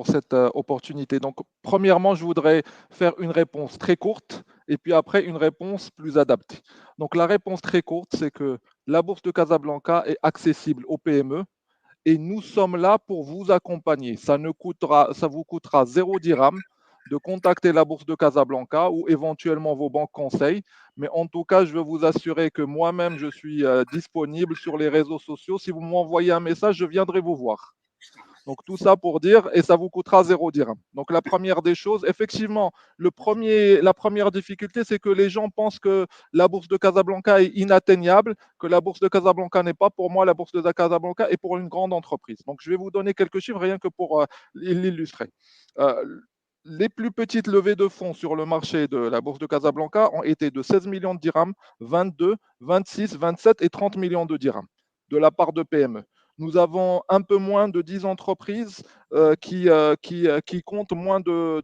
cette opportunité. Donc, premièrement, je voudrais faire une réponse très courte et puis après une réponse plus adaptée. Donc, la réponse très courte, c'est que la Bourse de Casablanca est accessible aux PME et nous sommes là pour vous accompagner. Ça vous coûtera 0 dirham de contacter la Bourse de Casablanca ou éventuellement vos banques conseils. Mais en tout cas, je veux vous assurer que moi-même, je suis disponible sur les réseaux sociaux. Si vous m'envoyez un message, je viendrai vous voir. Donc, tout ça pour dire, et ça vous coûtera 0 dirham. Donc, la première des choses, effectivement, la première difficulté, c'est que les gens pensent que la bourse de Casablanca est inatteignable, que la bourse de Casablanca n'est pas pour moi, la bourse de Casablanca est pour une grande entreprise. Donc, je vais vous donner quelques chiffres rien que pour l'illustrer. Les plus petites levées de fonds sur le marché de la bourse de Casablanca ont été de 16 millions de dirhams, 22, 26, 27 et 30 millions de dirhams de la part de PME. Nous avons un peu moins de 10 entreprises qui comptent moins de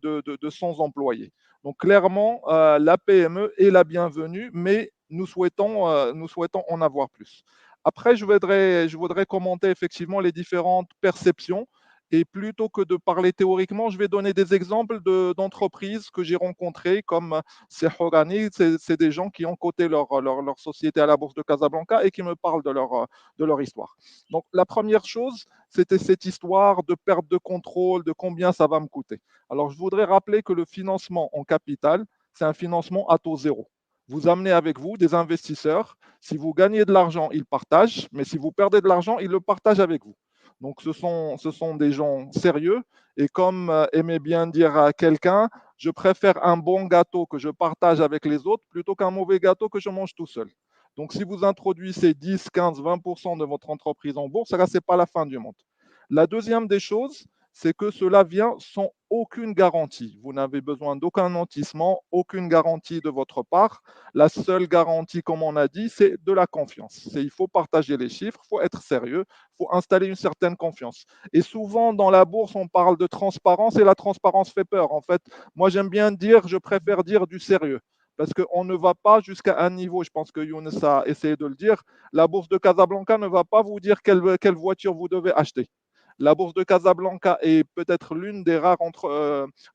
100 employés. Donc clairement, la PME est la bienvenue, mais nous souhaitons en avoir plus. Après, je voudrais commenter effectivement les différentes perceptions. Et plutôt que de parler théoriquement, je vais donner des exemples d'entreprises que j'ai rencontrées, comme Sehorani. C'est des gens qui ont coté leur société à la Bourse de Casablanca et qui me parlent de leur histoire. Donc, la première chose, c'était cette histoire de perte de contrôle, de combien ça va me coûter. Alors, je voudrais rappeler que le financement en capital, c'est un financement à taux zéro. Vous amenez avec vous des investisseurs. Si vous gagnez de l'argent, ils partagent, mais si vous perdez de l'argent, ils le partagent avec vous. Donc, ce sont des gens sérieux. Et comme aimait bien dire à quelqu'un, je préfère un bon gâteau que je partage avec les autres plutôt qu'un mauvais gâteau que je mange tout seul. Donc, si vous introduisez 10, 15, 20% de votre entreprise en bourse, ce n'est pas la fin du monde. La deuxième des choses, c'est que cela vient sans aucune garantie. Vous n'avez besoin d'aucun nantissement, aucune garantie de votre part. La seule garantie, comme on a dit, c'est de la confiance. Il faut partager les chiffres, il faut être sérieux, il faut installer une certaine confiance. Et souvent, dans la bourse, on parle de transparence et la transparence fait peur. En fait, moi, j'aime bien dire, je préfère dire du sérieux. Parce qu'on ne va pas jusqu'à un niveau, je pense que Younes a essayé de le dire, la bourse de Casablanca ne va pas vous dire quelle voiture vous devez acheter. La bourse de Casablanca est peut-être l'une des rares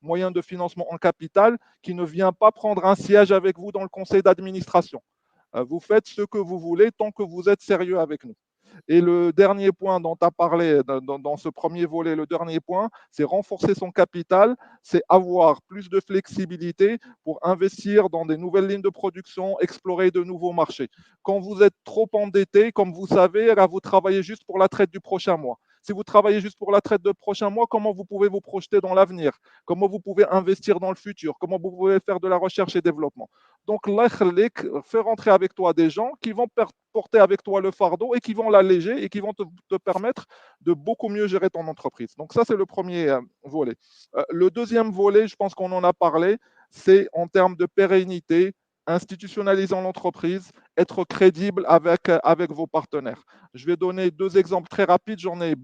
moyens de financement en capital qui ne vient pas prendre un siège avec vous dans le conseil d'administration. Vous faites ce que vous voulez tant que vous êtes sérieux avec nous. Et le dernier point dont tu as parlé dans ce premier volet, le dernier point, c'est renforcer son capital, c'est avoir plus de flexibilité pour investir dans des nouvelles lignes de production, explorer de nouveaux marchés. Quand vous êtes trop endetté, comme vous savez, là, vous travaillez juste pour la traite du prochain mois. Si vous travaillez juste pour la traite du prochain mois, comment vous pouvez vous projeter dans l'avenir? Comment vous pouvez investir dans le futur? Comment vous pouvez faire de la recherche et développement? Donc, fais rentrer avec toi des gens qui vont porter avec toi le fardeau et qui vont l'alléger et qui vont te permettre de beaucoup mieux gérer ton entreprise. Donc, ça, c'est le premier volet. Le deuxième volet, je pense qu'on en a parlé, c'est en termes de pérennité, institutionnalisant l'entreprise, être crédible avec vos partenaires. Je vais donner deux exemples très rapides. J'en ai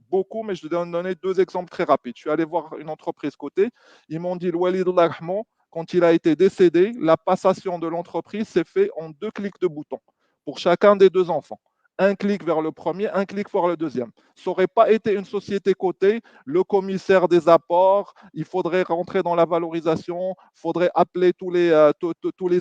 beaucoup, mais je vais donner deux exemples très rapides. Je suis allé voir une entreprise cotée. Ils m'ont dit, Walid Rahman, quand il a été décédé, la passation de l'entreprise s'est faite en 2 clics de bouton pour chacun des 2 enfants. Un clic vers le premier, un clic vers le deuxième. Ça n'aurait pas été une société cotée, le commissaire des apports, il faudrait rentrer dans la valorisation, il faudrait appeler tous les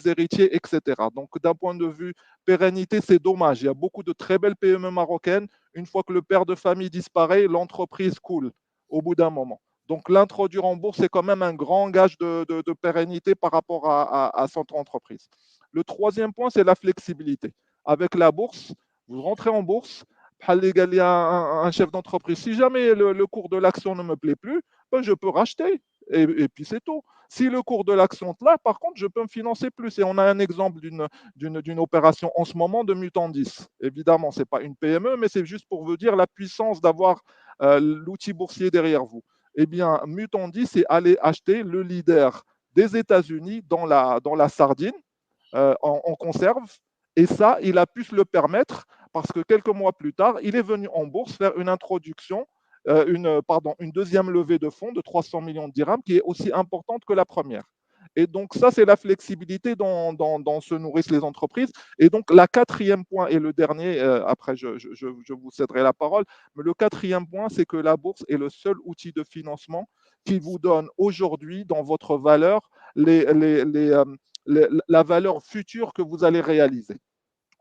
héritiers, etc. Donc, d'un point de vue pérennité, c'est dommage. Il y a beaucoup de très belles PME marocaines. Une fois que le père de famille disparaît, l'entreprise coule au bout d'un moment. Donc, l'introduire en bourse, c'est quand même un grand gage de pérennité par rapport à son entreprise. Le troisième point, c'est la flexibilité. Avec la bourse, vous rentrez en bourse, il y a un chef d'entreprise. Si jamais le cours de l'action ne me plaît plus, ben je peux racheter. Et puis c'est tout. Si le cours de l'action est là, par contre, je peux me financer plus. Et on a un exemple d'une opération en ce moment de Mutandis. Évidemment, ce n'est pas une PME, mais c'est juste pour vous dire la puissance d'avoir l'outil boursier derrière vous. Eh bien, Mutandis, c'est aller acheter le leader des États-Unis dans la sardine en conserve. Et ça, il a pu se le permettre parce que quelques mois plus tard, il est venu en bourse faire une introduction, une deuxième levée de fonds de 300 millions de dirhams qui est aussi importante que la première. Et donc, ça, c'est la flexibilité dont se nourrissent les entreprises. Et donc, la quatrième point et le dernier, après, je vous céderai la parole, mais le quatrième point, c'est que la bourse est le seul outil de financement qui vous donne aujourd'hui, dans votre valeur, la valeur future que vous allez réaliser.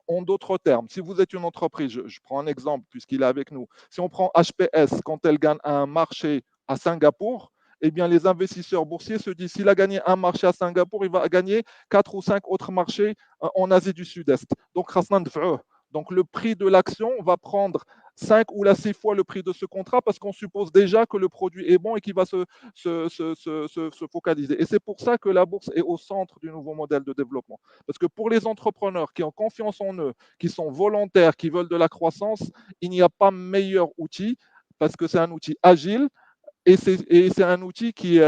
En d'autres termes, si vous êtes une entreprise, je prends un exemple puisqu'il est avec nous, si on prend HPS, quand elle gagne un marché à Singapour, eh bien les investisseurs boursiers se disent s'il a gagné un marché à Singapour, il va gagner 4 ou 5 autres marchés en Asie du Sud-Est. Donc le prix de l'action va prendre 5 ou 6 fois le prix de ce contrat parce qu'on suppose déjà que le produit est bon et qu'il va se focaliser. Et c'est pour ça que la bourse est au centre du nouveau modèle de développement. Parce que pour les entrepreneurs qui ont confiance en eux, qui sont volontaires, qui veulent de la croissance, il n'y a pas meilleur outil parce que c'est un outil agile et c'est un outil qui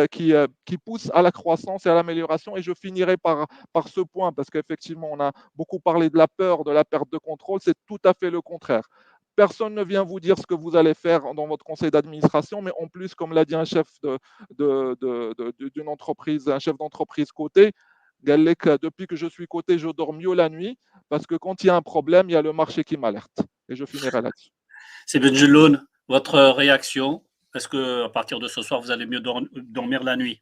pousse à la croissance et à l'amélioration. Et je finirai par ce point parce qu'effectivement, on a beaucoup parlé de la peur, de la perte de contrôle. C'est tout à fait le contraire. personne ne vient vous dire ce que vous allez faire dans votre conseil d'administration, mais en plus, comme l'a dit un chef d'une entreprise, un chef d'entreprise coté, depuis que je suis coté, je dors mieux la nuit parce que quand il y a un problème, il y a le marché qui m'alerte. Et je finirai là-dessus. C'est Benjeloun, votre réaction? Est-ce qu'à partir de ce soir, vous allez mieux dormir la nuit?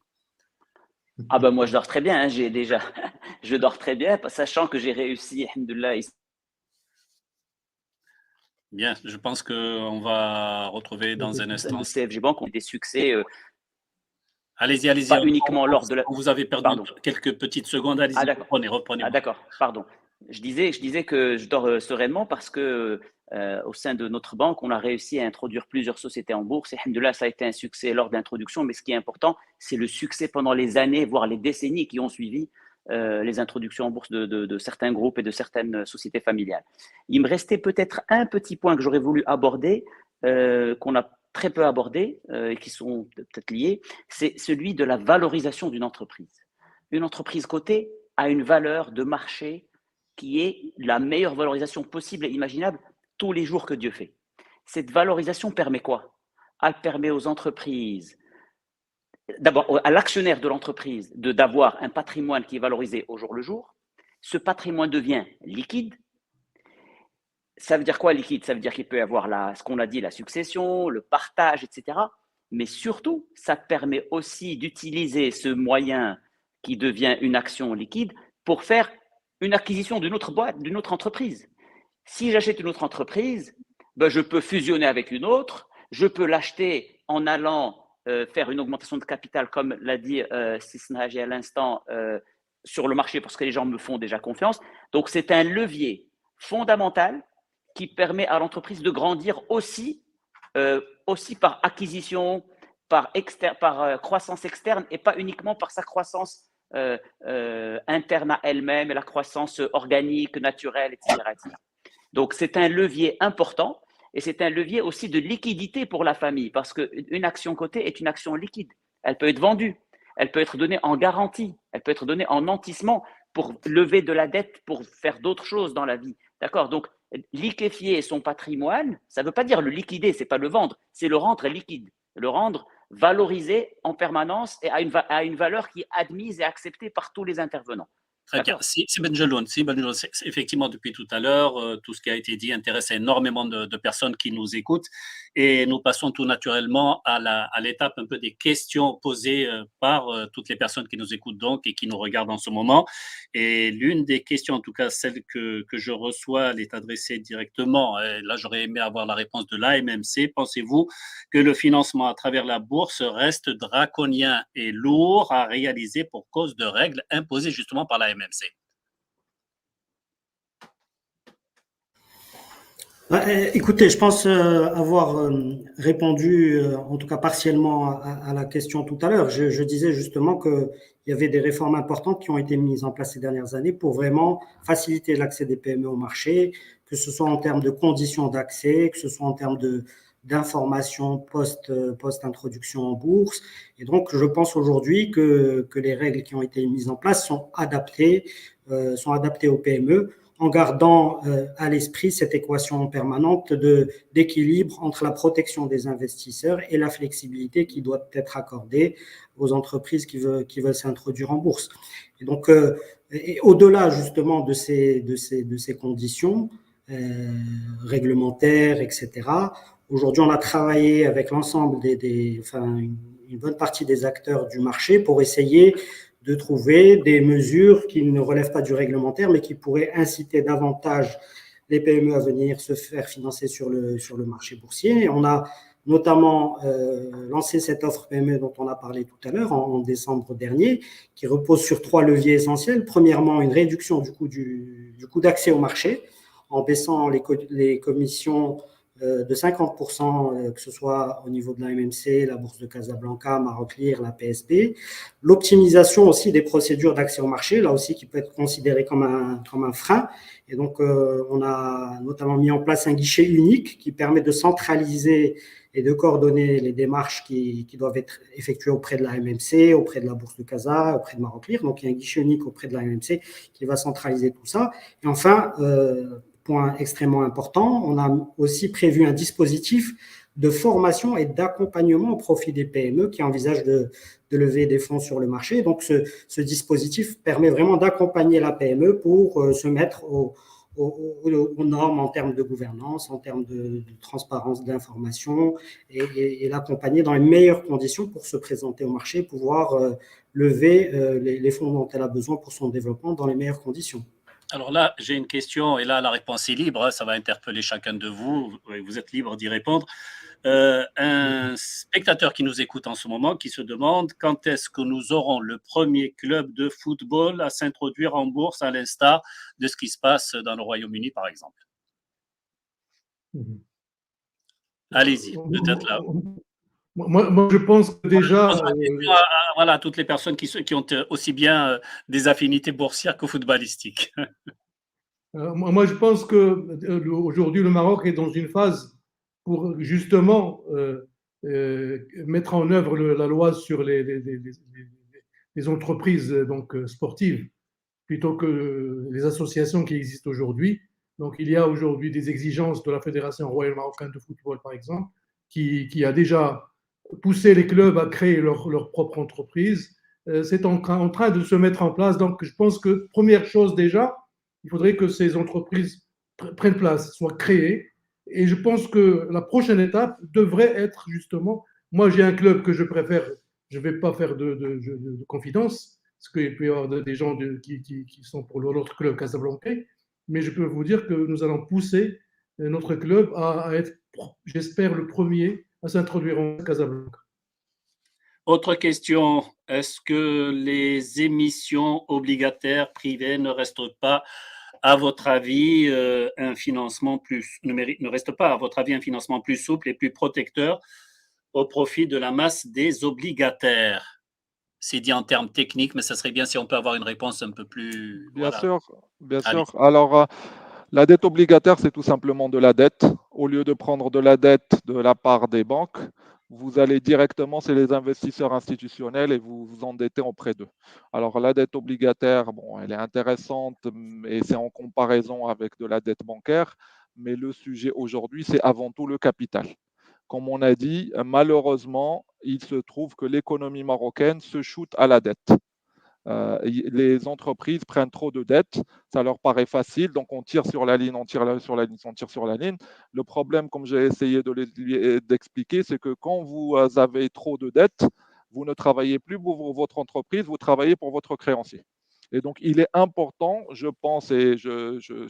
Ah ben moi, je dors très bien. Hein, je dors très bien, sachant que j'ai réussi, alhamdoulilah. Bien, je pense qu'on va retrouver dans un instant. Le CFG Bank ont des succès. Allez-y, allez-y. Pas uniquement lors de la. Vous avez perdu quelques petites secondes. Allez-y, reprenez. Ah d'accord, pardon. Je disais que je dors sereinement parce que au sein de notre banque, on a réussi à introduire plusieurs sociétés en bourse. Et alhamdoulilah, ça a été un succès lors de l'introduction. Mais ce qui est important, c'est le succès pendant les années, voire les décennies qui ont suivi les introductions en bourse de certains groupes et de certaines sociétés familiales. Il me restait peut-être un petit point que j'aurais voulu aborder, qu'on a très peu abordé et qui sont peut-être liés, c'est celui de la valorisation d'une entreprise. Une entreprise cotée a une valeur de marché qui est la meilleure valorisation possible et imaginable tous les jours que Dieu fait. Cette valorisation permet quoi? Elle permet aux entreprises, d'abord à l'actionnaire de l'entreprise, d'avoir un patrimoine qui est valorisé au jour le jour. Ce patrimoine devient liquide. Ça veut dire quoi liquide? Ça veut dire qu'il peut y avoir ce qu'on a dit, la succession, le partage, etc. Mais surtout, ça permet aussi d'utiliser ce moyen qui devient une action liquide pour faire une acquisition d'une autre boîte, d'une autre entreprise. Si j'achète une autre entreprise, ben je peux fusionner avec une autre, je peux l'acheter en allant faire une augmentation de capital, comme l'a dit Sisnaji à l'instant, sur le marché parce que les gens me font déjà confiance. Donc, c'est un levier fondamental qui permet à l'entreprise de grandir aussi par acquisition, par croissance externe et pas uniquement par sa croissance interne à elle-même et la croissance organique, naturelle, etc. Donc, c'est un levier important et c'est un levier aussi de liquidité pour la famille parce qu'une action cotée est une action liquide. Elle peut être vendue, elle peut être donnée en garantie, elle peut être donnée en nantissement pour lever de la dette, pour faire d'autres choses dans la vie. D'accord? Donc, liquéfier son patrimoine, ça ne veut pas dire le liquider, ce n'est pas le vendre, c'est le rendre liquide, le rendre valorisé en permanence et à une valeur qui est admise et acceptée par tous les intervenants. Très bien. Si Benjeloun, effectivement, depuis tout à l'heure, tout ce qui a été dit intéresse énormément de personnes qui nous écoutent et nous passons tout naturellement à l'étape un peu des questions posées par toutes les personnes qui nous écoutent donc et qui nous regardent en ce moment. Et l'une des questions, en tout cas celle que je reçois, elle est adressée directement. Et là, j'aurais aimé avoir la réponse de l'AMMC. Pensez-vous que le financement à travers la bourse reste draconien et lourd à réaliser pour cause de règles imposées justement par l'AMMC? Écoutez, je pense avoir répondu, en tout cas partiellement, à la question tout à l'heure. Je disais justement qu'il y avait des réformes importantes qui ont été mises en place ces dernières années pour vraiment faciliter l'accès des PME au marché, que ce soit en termes de conditions d'accès, que ce soit en termes d'information post-introduction en bourse. Et donc, je pense aujourd'hui que les règles qui ont été mises en place sont adaptées aux PME, en gardant à l'esprit cette équation permanente d'équilibre entre la protection des investisseurs et la flexibilité qui doit être accordée aux entreprises qui veulent s'introduire en bourse. Et donc, au-delà justement de ces conditions réglementaires, etc., aujourd'hui, on a travaillé avec l'ensemble une bonne partie des acteurs du marché pour essayer de trouver des mesures qui ne relèvent pas du réglementaire, mais qui pourraient inciter davantage les PME à venir se faire financer sur le marché boursier. Et on a notamment lancé cette offre PME dont on a parlé tout à l'heure en décembre dernier, qui repose sur 3 leviers essentiels. Premièrement, une réduction du coût d'accès au marché, en baissant les commissions de 50%, que ce soit au niveau de la MMC, la Bourse de Casablanca, Maroc Lire, la PSB. L'optimisation aussi des procédures d'accès au marché, là aussi qui peut être considéré comme un frein. Et donc, on a notamment mis en place un guichet unique qui permet de centraliser et de coordonner les démarches qui doivent être effectuées auprès de la MMC, auprès de la Bourse de Casa, auprès de Maroc Lire. Donc, il y a un guichet unique auprès de la MMC qui va centraliser tout ça. Et enfin, point extrêmement important. On a aussi prévu un dispositif de formation et d'accompagnement au profit des PME qui envisagent de lever des fonds sur le marché. Donc, ce dispositif permet vraiment d'accompagner la PME pour se mettre aux normes en termes de gouvernance, en termes de transparence d'information et l'accompagner dans les meilleures conditions pour se présenter au marché, pouvoir lever les fonds dont elle a besoin pour son développement dans les meilleures conditions. Alors là, j'ai une question et là, la réponse est libre. Ça va interpeller chacun de vous. Vous êtes libre d'y répondre. Un spectateur qui nous écoute en ce moment qui se demande quand est-ce que nous aurons le premier club de football à s'introduire en bourse à l'instar de ce qui se passe dans le Royaume-Uni, par exemple. Allez-y, peut-être là. Moi, je pense que déjà… Voilà, toutes les personnes qui ont aussi bien des affinités boursières que footballistiques. Moi, je pense qu'aujourd'hui, le Maroc est dans une phase pour justement mettre en œuvre la loi sur les entreprises donc, sportives plutôt que les associations qui existent aujourd'hui. Donc, il y a aujourd'hui des exigences de la Fédération royale marocaine de football, par exemple, qui a déjà poussé les clubs à créer leur propre entreprise. C'est en train de se mettre en place. Donc, je pense que, première chose déjà, il faudrait que ces entreprises prennent place, soient créées. Et je pense que la prochaine étape devrait être justement, moi j'ai un club que je préfère, je ne vais pas faire de confidence, parce qu'il peut y avoir des gens qui sont pour l'autre club Casablanca, mais je peux vous dire que nous allons pousser notre club à être, j'espère, le premier à s'introduire en Casablanca. Autre question, est-ce que les émissions obligataires privées ne restent pas à votre avis, un financement ne reste pas, à votre avis, un financement plus souple et plus protecteur au profit de la masse des obligataires? C'est dit en termes techniques, mais ça serait bien si on peut avoir une réponse un peu plus… Bien voilà. sûr, bien Allez. sûr. Alors, la dette obligataire, c'est tout simplement de la dette. Au lieu de prendre de la dette de la part des banques, vous allez directement chez les investisseurs institutionnels et vous vous endettez auprès d'eux. Alors, la dette obligataire, bon, elle est intéressante et c'est en comparaison avec de la dette bancaire, mais le sujet aujourd'hui, c'est avant tout le capital. Comme on a dit, malheureusement, il se trouve que l'économie marocaine se shoot à la dette. Les entreprises prennent trop de dettes, ça leur paraît facile, donc on tire sur la ligne, on tire sur la ligne, on tire sur la ligne. Le problème, comme j'ai essayé d'expliquer, c'est que quand vous avez trop de dettes, vous ne travaillez plus pour votre entreprise, vous travaillez pour votre créancier. Et donc, il est important, je pense, et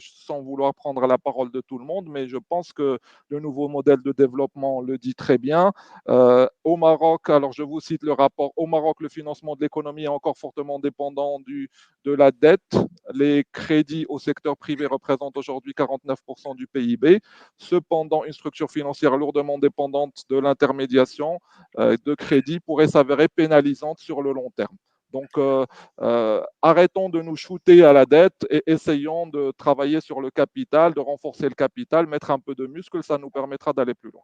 sans vouloir prendre la parole de tout le monde, mais je pense que le nouveau modèle de développement le dit très bien. Au Maroc, alors je vous cite le rapport, au Maroc, le financement de l'économie est encore fortement dépendant de la dette. Les crédits au secteur privé représentent aujourd'hui 49% du PIB. Cependant, une structure financière lourdement dépendante de l'intermédiation de crédit pourrait s'avérer pénalisante sur le long terme. Donc, arrêtons de nous shooter à la dette et essayons de travailler sur le capital, de renforcer le capital, mettre un peu de muscle, ça nous permettra d'aller plus loin.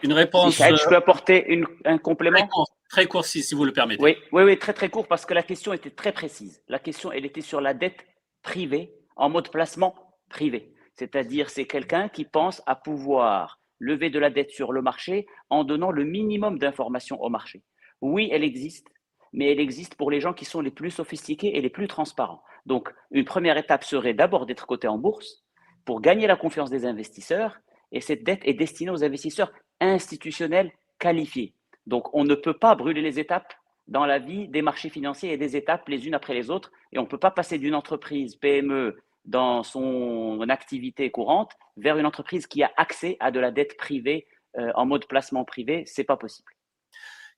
Une réponse… Je peux apporter un complément ? Très court, si vous le permettez. Oui, très court, parce que la question était très précise. La question, elle était sur la dette privée, en mode placement privé. C'est-à-dire, c'est quelqu'un qui pense à pouvoir lever de la dette sur le marché en donnant le minimum d'informations au marché. Oui, elle existe, mais elle existe pour les gens qui sont les plus sophistiqués et les plus transparents. Donc, une première étape serait d'abord d'être coté en bourse pour gagner la confiance des investisseurs, et cette dette est destinée aux investisseurs institutionnels qualifiés. Donc, on ne peut pas brûler les étapes dans la vie des marchés financiers et des étapes les unes après les autres, et on ne peut pas passer d'une entreprise PME dans son activité courante vers une entreprise qui a accès à de la dette privée en mode placement privé. Ce n'est pas possible.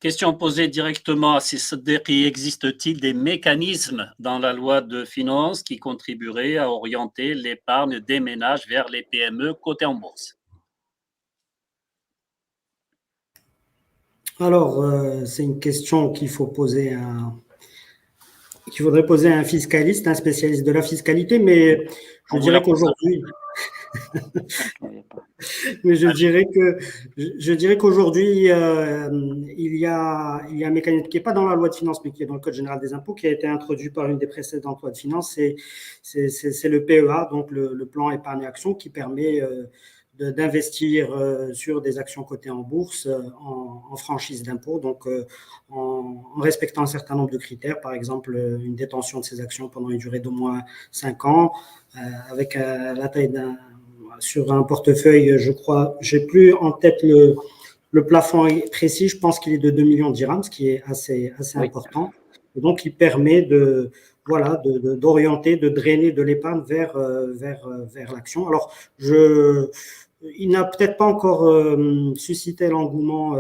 Question posée directement à Cédric. Existe-t-il des mécanismes dans la loi de finances qui contribueraient à orienter l'épargne des ménages vers les PME cotées en bourse? Alors, c'est une question qu'il faudrait poser à un fiscaliste, un spécialiste de la fiscalité, mais je dirais qu'aujourd'hui, Mais je dirais qu'aujourd'hui, il y a un mécanisme qui n'est pas dans la loi de finances, mais qui est dans le Code général des impôts, qui a été introduit par une des précédentes lois de finances. C'est le PEA, donc le plan épargne action, qui permet d'investir sur des actions cotées en bourse en franchise d'impôt, donc en respectant un certain nombre de critères, par exemple une détention de ces actions pendant une durée d'au moins 5 ans, avec la taille sur un portefeuille, je crois, j'ai plus en tête le plafond précis, je pense qu'il est de 2 millions de dirhams, ce qui est assez important. Et donc, il permet d'orienter, de drainer de l'épargne vers l'action. Alors, il n'a peut-être pas encore suscité l'engouement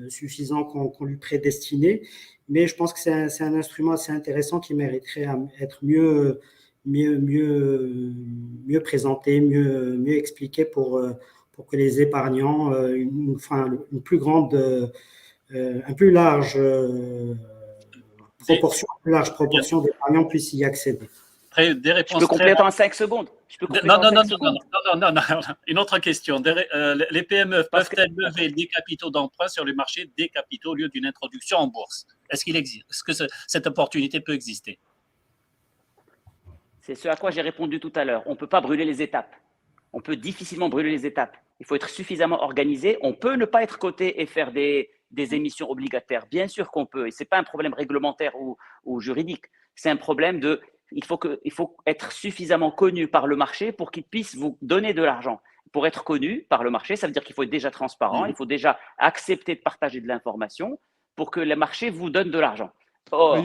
suffisant qu'on lui prédestinait, mais je pense que c'est un instrument assez intéressant qui mériterait à être mieux présenté, mieux expliqué pour que les épargnants, un plus large proportion d'épargnants puissent y accéder. Des réponses. Je peux compléter en 5 secondes. Non. Une autre question. Les PME peuvent-elles lever des capitaux d'emprunt sur le marché des capitaux au lieu d'une introduction en bourse? Est-ce que cette opportunité peut exister? C'est ce à quoi j'ai répondu tout à l'heure. On ne peut pas brûler les étapes. On peut difficilement brûler les étapes. Il faut être suffisamment organisé. On peut ne pas être coté et faire des émissions obligataires. Bien sûr qu'on peut. Et ce n'est pas un problème réglementaire ou juridique. C'est un problème de… Il faut être suffisamment connu par le marché pour qu'il puisse vous donner de l'argent. Pour être connu par le marché, ça veut dire qu'il faut être déjà transparent. Il faut déjà accepter de partager de l'information pour que le marché vous donne de l'argent. Or,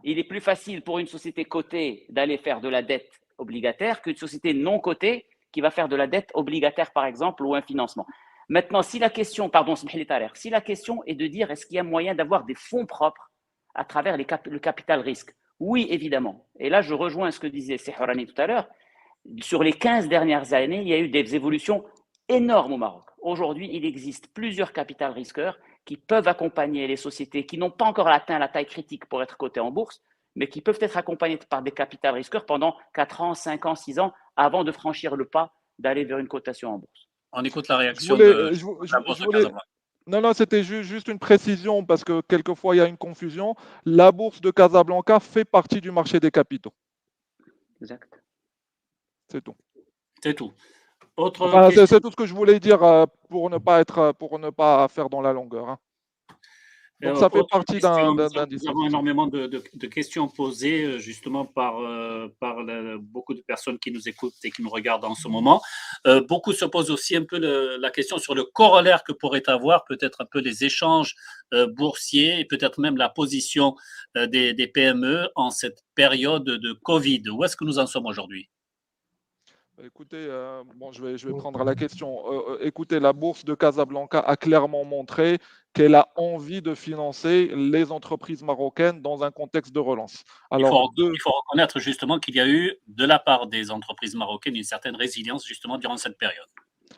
il est plus facile pour une société cotée d'aller faire de la dette obligataire qu'une société non cotée qui va faire de la dette obligataire, par exemple, ou un financement. Maintenant, si la question est de dire est-ce qu'il y a moyen d'avoir des fonds propres à travers le capital risque, oui, évidemment. Et là, je rejoins ce que disait Sehourani tout à l'heure. Sur les 15 dernières années, il y a eu des évolutions énormes au Maroc. Aujourd'hui, il existe plusieurs capital risqueurs qui peuvent accompagner les sociétés qui n'ont pas encore atteint la taille critique pour être cotées en bourse, mais qui peuvent être accompagnés par des capital risqueurs pendant 4 ans, 5 ans, 6 ans, avant de franchir le pas d'aller vers une cotation en bourse. On écoute la réaction de la Bourse de Casablanca. Non, c'était juste une précision parce que quelquefois il y a une confusion. La Bourse de Casablanca fait partie du marché des capitaux. Exact. C'est tout. C'est tout. C'est tout ce que je voulais dire pour ne pas faire dans la longueur. Hein. Donc ça fait partie d'un dispositif. Nous avons énormément de questions posées justement par beaucoup de personnes qui nous écoutent et qui nous regardent en ce moment. Beaucoup se posent aussi un peu la question sur le corollaire que pourraient avoir peut-être un peu les échanges boursiers et peut-être même la position des PME en cette période de Covid. Où est-ce que nous en sommes aujourd'hui ? Écoutez, je vais prendre la question. Écoutez, la Bourse de Casablanca a clairement montré qu'elle a envie de financer les entreprises marocaines dans un contexte de relance. Alors, il faut reconnaître justement qu'il y a eu, de la part des entreprises marocaines, une certaine résilience justement durant cette période.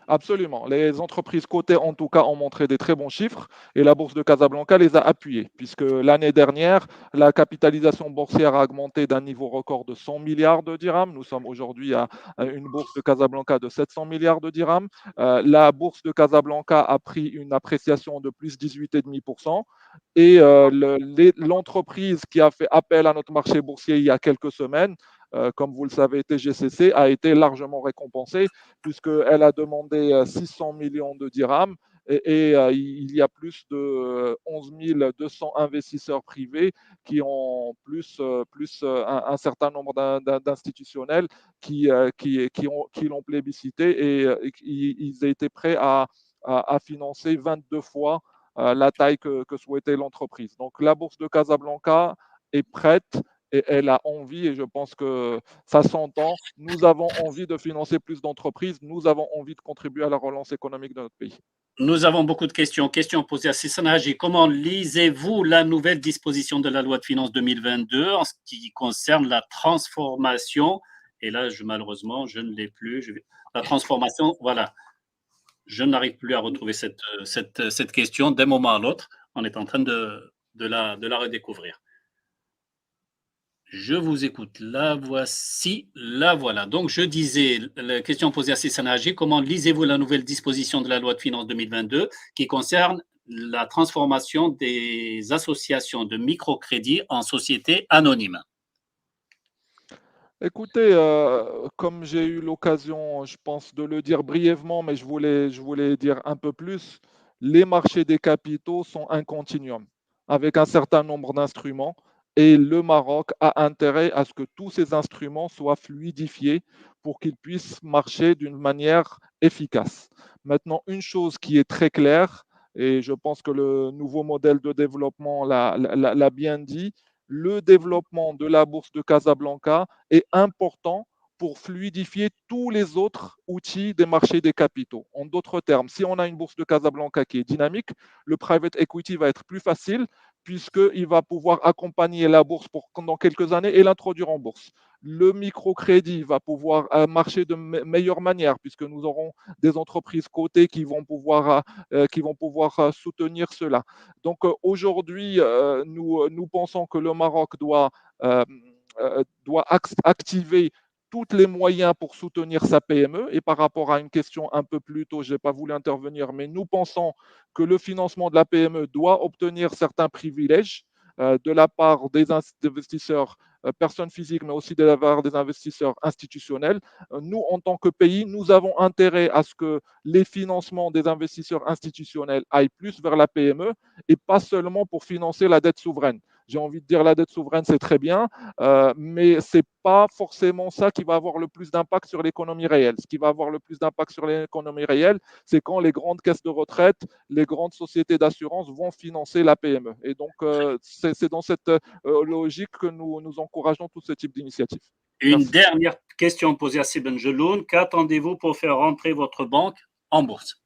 Absolument. Les entreprises cotées, en tout cas, ont montré des très bons chiffres et la Bourse de Casablanca les a appuyés, puisque l'année dernière, la capitalisation boursière a augmenté d'un niveau record de 100 milliards de dirhams. Nous sommes aujourd'hui à une Bourse de Casablanca de 700 milliards de dirhams. La Bourse de Casablanca a pris une appréciation de plus 18,5%. Et l'entreprise qui a fait appel à notre marché boursier il y a quelques semaines, comme vous le savez, TGCC, a été largement récompensée puisqu'elle a demandé 600 millions de dirhams et il y a plus de 11 200 investisseurs privés qui ont plus un certain nombre d'institutionnels qui l'ont plébiscité et ils étaient prêts à financer 22 fois la taille que souhaitait l'entreprise. Donc la Bourse de Casablanca est prête et elle a envie, et je pense que ça s'entend, nous avons envie de financer plus d'entreprises, nous avons envie de contribuer à la relance économique de notre pays. Nous avons beaucoup de questions. Questions posées à Sissan Haji. Comment lisez-vous la nouvelle disposition de la loi de finances 2022 en ce qui concerne la transformation? Et là, malheureusement, je ne l'ai plus. La transformation, voilà. Je n'arrive plus à retrouver cette question d'un moment à l'autre. On est en train de la redécouvrir. Je vous écoute. La voici, la voilà. Donc, je disais, la question posée à Cécile Nagy, comment lisez-vous la nouvelle disposition de la loi de finances 2022 qui concerne la transformation des associations de microcrédit en sociétés anonymes? Écoutez, comme j'ai eu l'occasion, je pense, de le dire brièvement, mais je voulais dire un peu plus, les marchés des capitaux sont un continuum avec un certain nombre d'instruments et le Maroc a intérêt à ce que tous ces instruments soient fluidifiés pour qu'ils puissent marcher d'une manière efficace. Maintenant, une chose qui est très claire, et je pense que le nouveau modèle de développement l'a bien dit, le développement de la bourse de Casablanca est important pour fluidifier tous les autres outils des marchés des capitaux. En d'autres termes, si on a une bourse de Casablanca qui est dynamique, le private equity va être plus facile puisqu'il va pouvoir accompagner la bourse dans quelques années et l'introduire en bourse. Le microcrédit va pouvoir marcher de meilleure manière puisque nous aurons des entreprises cotées qui vont pouvoir soutenir cela. Donc aujourd'hui, nous pensons que le Maroc doit activer tous les moyens pour soutenir sa PME. Et par rapport à une question un peu plus tôt, je n'ai pas voulu intervenir, mais nous pensons que le financement de la PME doit obtenir certains privilèges de la part des investisseurs personnes physiques, mais aussi de la part des investisseurs institutionnels. Nous, en tant que pays, nous avons intérêt à ce que les financements des investisseurs institutionnels aillent plus vers la PME et pas seulement pour financer la dette souveraine. J'ai envie de dire la dette souveraine, c'est très bien, mais ce n'est pas forcément ça qui va avoir le plus d'impact sur l'économie réelle. Ce qui va avoir le plus d'impact sur l'économie réelle, c'est quand les grandes caisses de retraite, les grandes sociétés d'assurance vont financer la PME. Et donc, c'est dans cette logique que nous encourageons tout ce type d'initiative. Une dernière question posée à Sibin Jeloun. Qu'attendez-vous pour faire rentrer votre banque en bourse?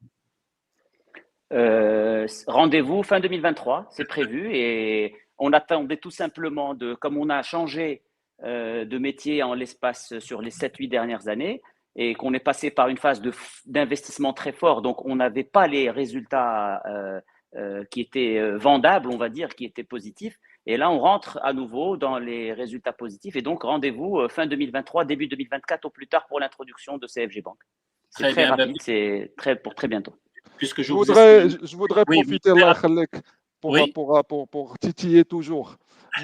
Rendez-vous fin 2023, c'est prévu, et on attendait tout simplement comme on a changé de métier en l'espace sur les 7-8 dernières années et qu'on est passé par une phase d'investissement très fort, donc on n'avait pas les résultats qui étaient vendables, on va dire, qui étaient positifs. Et là, on rentre à nouveau dans les résultats positifs. Et donc, rendez-vous fin 2023, début 2024 au plus tard pour l'introduction de CFG Bank. C'est très rapide, c'est pour très bientôt. Puisque je voudrais profiter là, pour titiller toujours.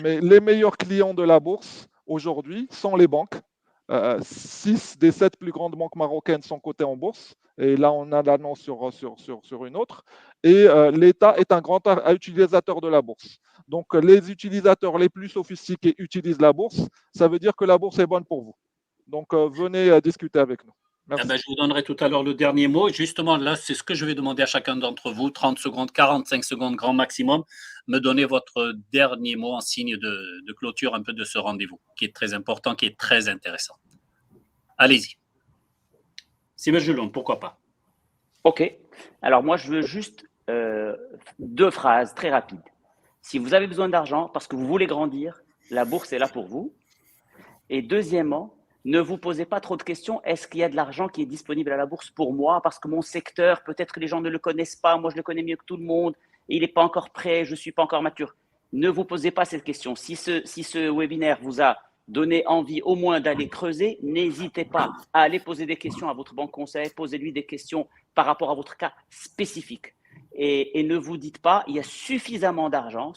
Mais les meilleurs clients de la bourse aujourd'hui sont les banques. 6 des 7 plus grandes banques marocaines sont cotées en bourse. Et là, on a l'annonce sur une autre. Et l'État est un grand utilisateur de la bourse. Donc, les utilisateurs les plus sophistiqués utilisent la bourse. Ça veut dire que la bourse est bonne pour vous. Donc, venez discuter avec nous. Eh ben, je vous donnerai tout à l'heure le dernier mot. Justement, là, c'est ce que je vais demander à chacun d'entre vous. 30 secondes, 45 secondes, grand maximum. Me donner votre dernier mot en signe de clôture un peu de ce rendez-vous, qui est très important, qui est très intéressant. Allez-y. Sibin Jeloun, pourquoi pas? OK. Alors, moi, je veux juste 2 phrases très rapides. Si vous avez besoin d'argent parce que vous voulez grandir, la bourse est là pour vous. Et deuxièmement, ne vous posez pas trop de questions. Est-ce qu'il y a de l'argent qui est disponible à la bourse pour moi? Parce que mon secteur, peut-être que les gens ne le connaissent pas. Moi, je le connais mieux que tout le monde. Et il n'est pas encore prêt. Je ne suis pas encore mature. Ne vous posez pas cette question. Si ce webinaire vous a donné envie au moins d'aller creuser, n'hésitez pas à aller poser des questions à votre banque conseil. Posez-lui des questions par rapport à votre cas spécifique. Et ne vous dites pas, il y a suffisamment d'argent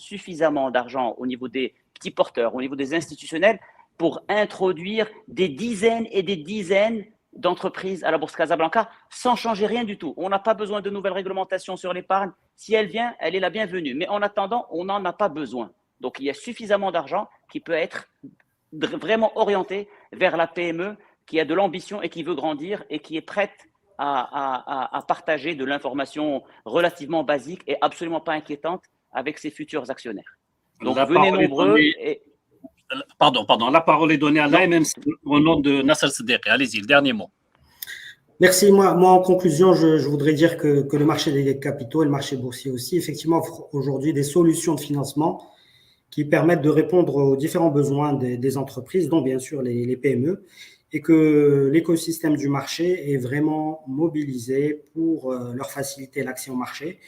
au niveau des petits porteurs, au niveau des institutionnels, pour introduire des dizaines et des dizaines d'entreprises à la Bourse Casablanca sans changer rien du tout. On n'a pas besoin de nouvelles réglementations sur l'épargne. Si elle vient, elle est la bienvenue. Mais en attendant, on n'en a pas besoin. Donc, il y a suffisamment d'argent qui peut être vraiment orienté vers la PME qui a de l'ambition et qui veut grandir et qui est prête à partager de l'information relativement basique et absolument pas inquiétante avec ses futurs actionnaires. Donc, venez nombreux. Pardon, la parole est donnée à l'AMMC au nom de Nasser Seddiqi. Allez-y, le dernier mot. Merci. Moi, en conclusion, je voudrais dire que le marché des capitaux et le marché boursier aussi, effectivement, offrent aujourd'hui des solutions de financement qui permettent de répondre aux différents besoins des entreprises, dont bien sûr les PME, et que l'écosystème du marché est vraiment mobilisé pour leur faciliter l'accès au marché.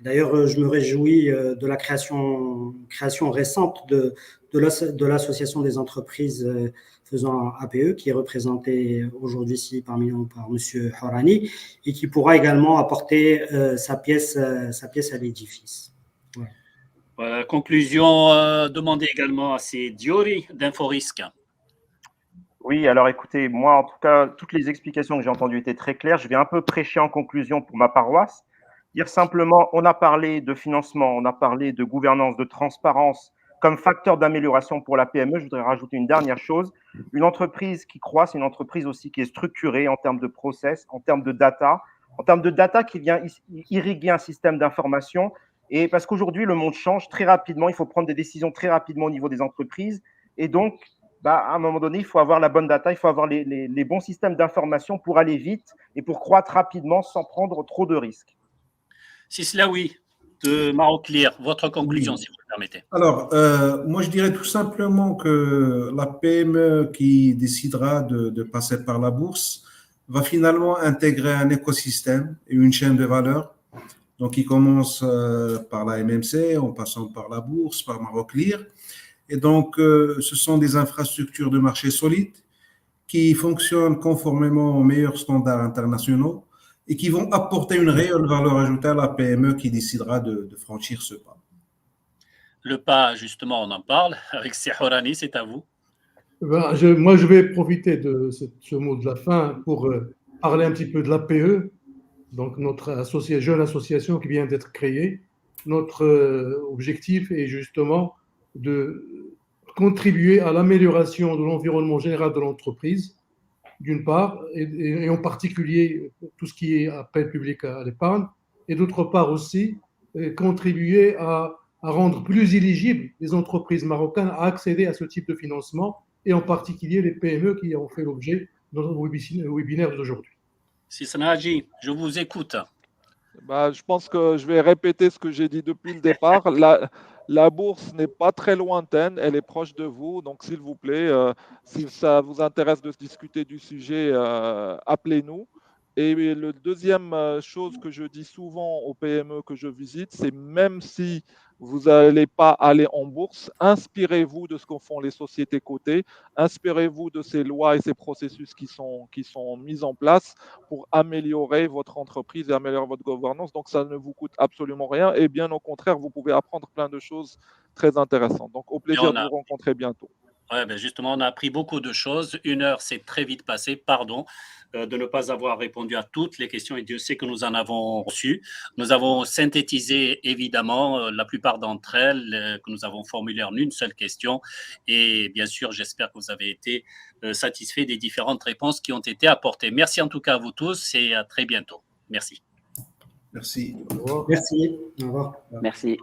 D'ailleurs, je me réjouis de la création récente de l'association des entreprises faisant APE, qui est représentée aujourd'hui ici parmi nous par M. Hourani, et qui pourra également apporter sa pièce à l'édifice. Voilà. Conclusion demandée également à ces Diori d'Inforisque. Oui, alors écoutez, moi en tout cas, toutes les explications que j'ai entendues étaient très claires. Je vais un peu prêcher en conclusion pour ma paroisse. Dire simplement, on a parlé de financement, on a parlé de gouvernance, de transparence comme facteur d'amélioration pour la PME. Je voudrais rajouter une dernière chose. Une entreprise qui croît, c'est une entreprise aussi qui est structurée en termes de process, en termes de data qui vient irriguer un système d'information. Et parce qu'aujourd'hui, le monde change très rapidement, il faut prendre des décisions très rapidement au niveau des entreprises. Et donc, à un moment donné, il faut avoir la bonne data, il faut avoir les bons systèmes d'information pour aller vite et pour croître rapidement sans prendre trop de risques. Sislaoui de Maroc Clear, votre conclusion, si vous le permettez. Alors, moi, je dirais tout simplement que la PME qui décidera de passer par la bourse va finalement intégrer un écosystème et une chaîne de valeur. Donc, il commence par la MMC, en passant par la bourse, par Maroc Clear. Et donc, ce sont des infrastructures de marché solides qui fonctionnent conformément aux meilleurs standards internationaux et qui vont apporter une réelle valeur ajoutée à la PME qui décidera de franchir ce pas. Le pas, justement, on en parle. Avec Hourani, c'est à vous. Moi, je vais profiter de ce mot de la fin pour parler un petit peu de l'APE, donc notre jeune association qui vient d'être créée. Notre objectif est justement de contribuer à l'amélioration de l'environnement général de l'entreprise, d'une part, et en particulier tout ce qui est appel public à l'épargne, et d'autre part aussi contribuer à rendre plus éligibles les entreprises marocaines à accéder à ce type de financement, et en particulier les PME qui ont fait l'objet de notre webinaire d'aujourd'hui. Sisnaji, je vous écoute. Je pense que je vais répéter ce que j'ai dit depuis le départ. La bourse n'est pas très lointaine, elle est proche de vous. Donc, s'il vous plaît, si ça vous intéresse de discuter du sujet, appelez-nous. Et la deuxième chose que je dis souvent aux PME que je visite, c'est même si vous n'allez pas aller en bourse, inspirez-vous de ce qu'en font les sociétés cotées, inspirez-vous de ces lois et ces processus qui sont mis en place pour améliorer votre entreprise et améliorer votre gouvernance. Donc, ça ne vous coûte absolument rien et bien au contraire, vous pouvez apprendre plein de choses très intéressantes. Donc, au plaisir de vous rencontrer bientôt. Ouais, justement, on a appris beaucoup de choses. 1 heure, c'est très vite passé. Pardon de ne pas avoir répondu à toutes les questions et Dieu sait que nous en avons reçu. Nous avons synthétisé évidemment la plupart d'entre elles que nous avons formulées en une seule question. Et bien sûr, j'espère que vous avez été satisfaits des différentes réponses qui ont été apportées. Merci en tout cas à vous tous et à très bientôt. Merci. Merci. Merci. Au revoir. Merci.